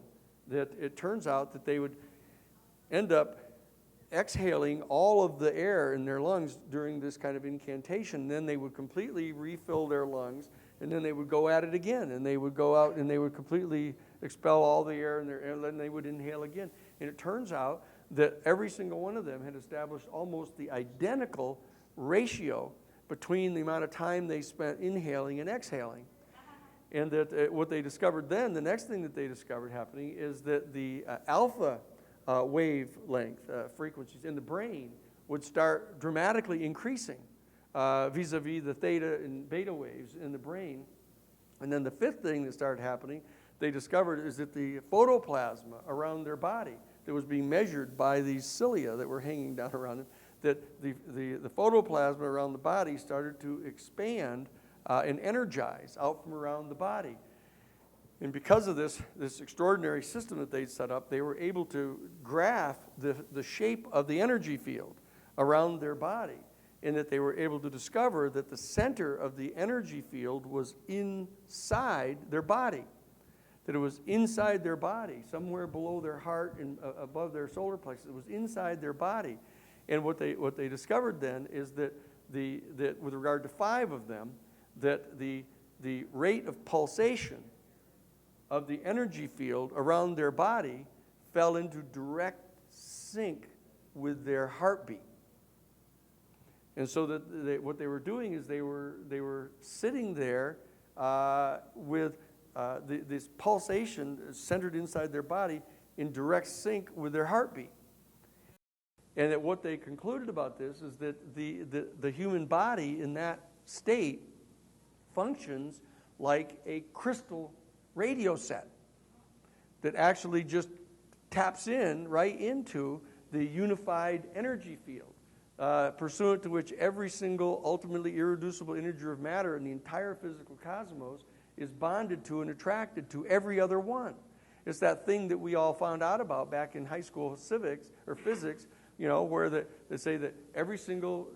that it turns out that they would end up exhaling all of the air in their lungs during this kind of incantation. Then they would completely refill their lungs, and then they would go at it again, and they would go out and they would completely expel all the air in their air, and then they would inhale again. And it turns out that every single one of them had established almost the identical ratio between the amount of time they spent inhaling and exhaling. And that what they discovered then, the next thing that they discovered happening, is that the alpha wavelength frequencies in the brain would start dramatically increasing vis-a-vis the theta and beta waves in the brain. And then the 5th thing that started happening, they discovered, is that the photoplasma around their body, that was being measured by these cilia that were hanging down around him, that the photoplasma around the body started to expand and energize out from around the body. And because of this extraordinary system that they'd set up, they were able to graph the shape of the energy field around their body, and that they were able to discover that the center of the energy field was inside their body, that it was inside their body, somewhere below their heart and above their solar plexus. It was inside their body. And what they discovered then is that with regard to 5 of them, that the rate of pulsation of the energy field around their body fell into direct sync with their heartbeat. And so what they were doing is they were sitting there with this pulsation centered inside their body in direct sync with their heartbeat. And that what they concluded about this is that the human body in that state functions like a crystal radio set that actually just taps in right into the unified energy field, pursuant to which every single ultimately irreducible integer of matter in the entire physical cosmos is bonded to and attracted to every other one. It's that thing that we all found out about back in high school civics or physics, where they say that every single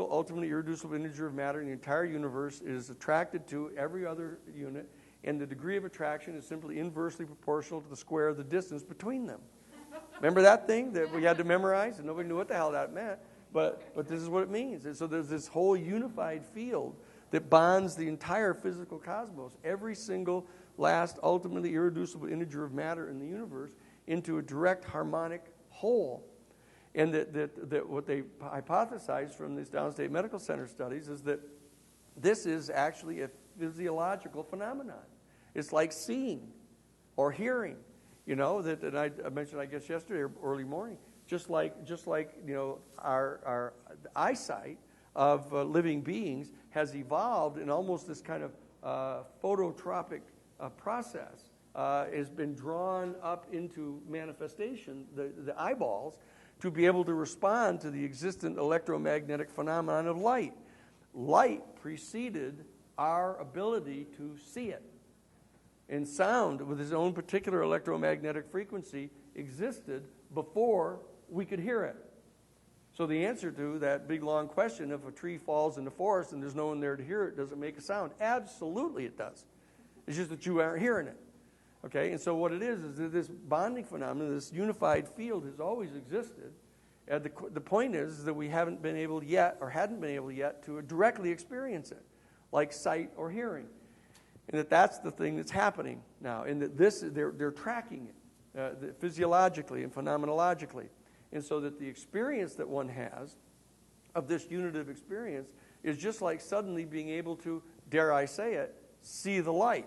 ultimately irreducible integer of matter in the entire universe is attracted to every other unit, and the degree of attraction is simply inversely proportional to the square of the distance between them. Remember that thing that we had to memorize, and nobody knew what the hell that meant, but this is what it means. And so there's this whole unified field that bonds the entire physical cosmos, every single last ultimately irreducible integer of matter in the universe, into a direct harmonic whole. And that what they hypothesized from these downstate medical center studies is that this is actually a physiological phenomenon. It's like seeing or hearing, that I mentioned, I guess, yesterday or early morning. Just like our eyesight of living beings has evolved in almost this kind of phototropic process, has been drawn up into manifestation, the eyeballs, to be able to respond to the existent electromagnetic phenomenon of light. Light preceded our ability to see it. And sound, with its own particular electromagnetic frequency, existed before we could hear it. So the answer to that big, long question, if a tree falls in the forest and there's no one there to hear it, does it make a sound? Absolutely it does. It's just that you aren't hearing it. Okay, and so what it is that this bonding phenomenon, this unified field, has always existed. And the point is that we hadn't been able yet to directly experience it, like sight or hearing. And that's the thing that's happening now. And that they're tracking it physiologically and phenomenologically. And so that the experience that one has of this unitive experience is just like suddenly being able to, dare I say it, see the light.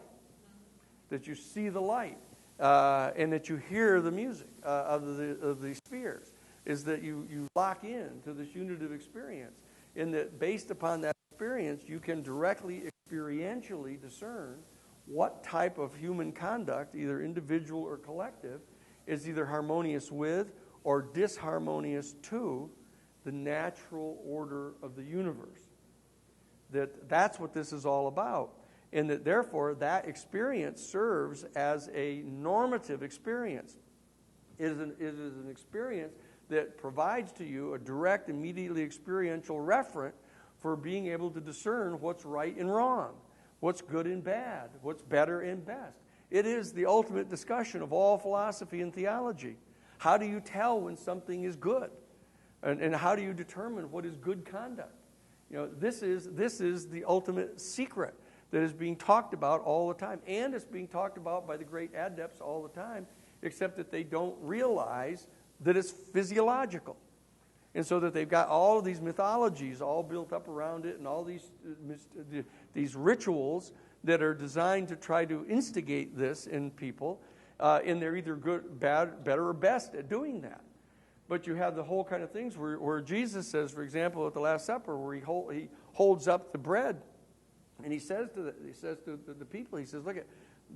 That you see the light, and that you hear the music of the spheres, is that you lock in to this unitive experience, and that based upon that experience, you can directly experientially discern what type of human conduct, either individual or collective, is either harmonious with or disharmonious to the natural order of the universe. That's what this is all about. And that therefore that experience serves as a normative experience. It is an experience that provides to you a direct, immediately experiential referent for being able to discern what's right and wrong, what's good and bad, what's better and best. It is the ultimate discussion of all philosophy and theology. How do you tell when something is good? And how do you determine what is good conduct? This is the ultimate secret that is being talked about all the time. And it's being talked about by the great adepts all the time, except that they don't realize that it's physiological. And so that they've got all of these mythologies all built up around it, and all these rituals that are designed to try to instigate this in people, and they're either good, bad, better, or best at doing that. But you have the whole kind of things where Jesus says, for example, at the Last Supper, where he holds up the bread, and he says to the people, he says, look,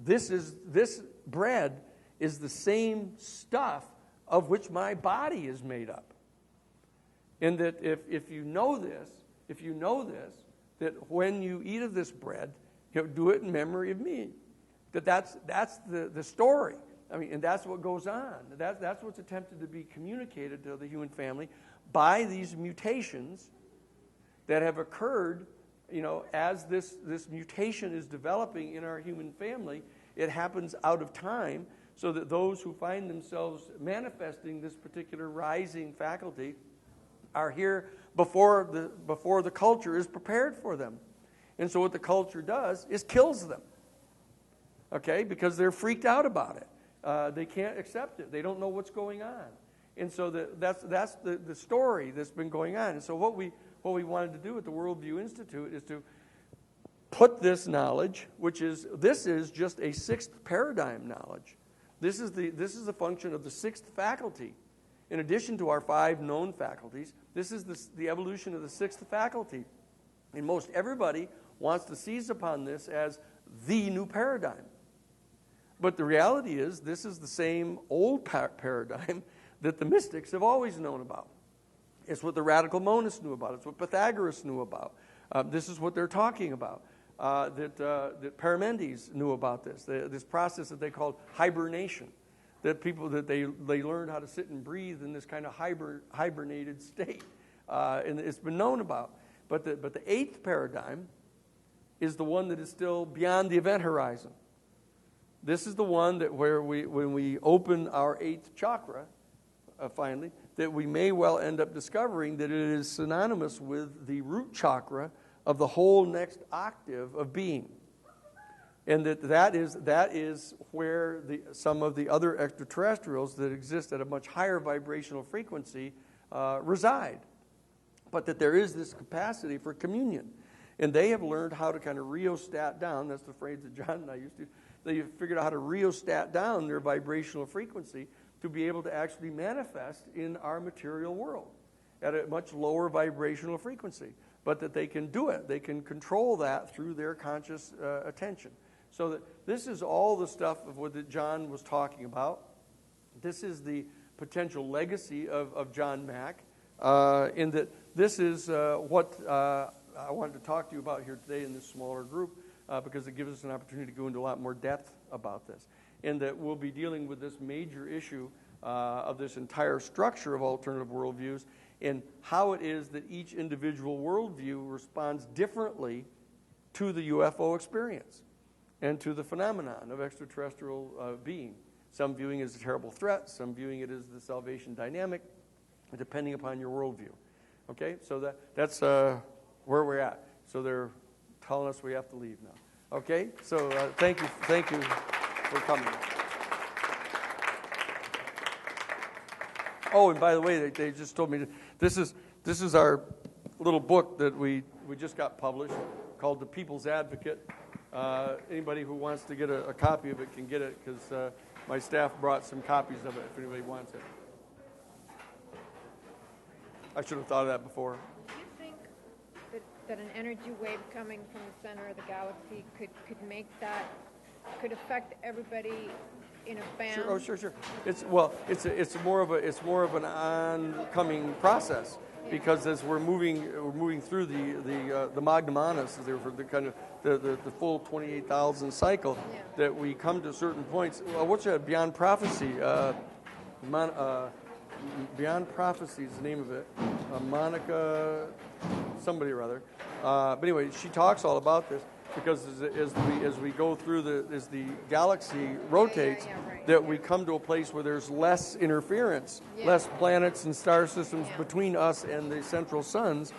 this bread is the same stuff of which my body is made up. And that if you know this, that when you eat of this bread, do it in memory of me. That's the story. I mean, and that's what goes on. That's what's attempted to be communicated to the human family by these mutations that have occurred, as this mutation is developing in our human family. It happens out of time, so that those who find themselves manifesting this particular rising faculty are here before the culture is prepared for them. And so what the culture does is kills them, okay, because they're freaked out about it. They can't accept it. They don't know what's going on. And so that's the story that's been going on. And so what we wanted to do at the Worldview Institute is to put this knowledge, this is just a sixth paradigm knowledge. This is the function of the sixth faculty. In addition to our 5 known faculties, this is the evolution of the sixth faculty. And most everybody wants to seize upon this as the new paradigm. But the reality is, this is the same old paradigm that the mystics have always known about. It's what the radical monists knew about. It's what Pythagoras knew about. This is what they're talking about. That Parmenides knew about this process that they called hibernation. That they learned how to sit and breathe in this kind of hibernated state, and it's been known about. But the eighth paradigm is the one that is still beyond the event horizon. This is the one that when we open our eighth chakra, finally, that we may well end up discovering that it is synonymous with the root chakra of the whole next octave of being. And that is where some of the other extraterrestrials that exist at a much higher vibrational frequency reside. But that there is this capacity for communion. And they have learned how to kind of rheostat down. That's the phrase that John and I used to. They figured out how to rheostat down their vibrational frequency to be able to actually manifest in our material world at a much lower vibrational frequency. But that they can do it. They can control that through their conscious attention. So that this is all the stuff of what John was talking about. This is the potential legacy of John Mack. In that this is what I wanted to talk to you about here today in this smaller group, because it gives us an opportunity to go into a lot more depth about this. And that we'll be dealing with this major issue of this entire structure of alternative worldviews and how it is that each individual worldview responds differently to the UFO experience and to the phenomenon of extraterrestrial being. Some viewing it as a terrible threat, some viewing it as the salvation dynamic, depending upon your worldview. Okay, so that's where we're at. So they're telling us we have to leave now. Okay, so thank you for coming. Oh, and by the way, they just told me this is our little book that we just got published called The People's Advocate. Anybody who wants to get a copy of it can get it, because my staff brought some copies of it if anybody wants it. I should have thought of that before. Do you think that an energy wave coming from the center of the galaxy could affect everybody in a band? Sure. Oh, sure. It's more of an oncoming process, because as we're moving through the Magnamanus, the kind of the full 28,000 cycle, that we come to certain points. Well, what's that? Beyond Prophecy. Beyond Prophecy is the name of it. Monica, somebody or other. But anyway, she talks all about this, because as we go through as the galaxy rotates, that we come to a place where there's less interference, less planets and star systems between us and the central suns,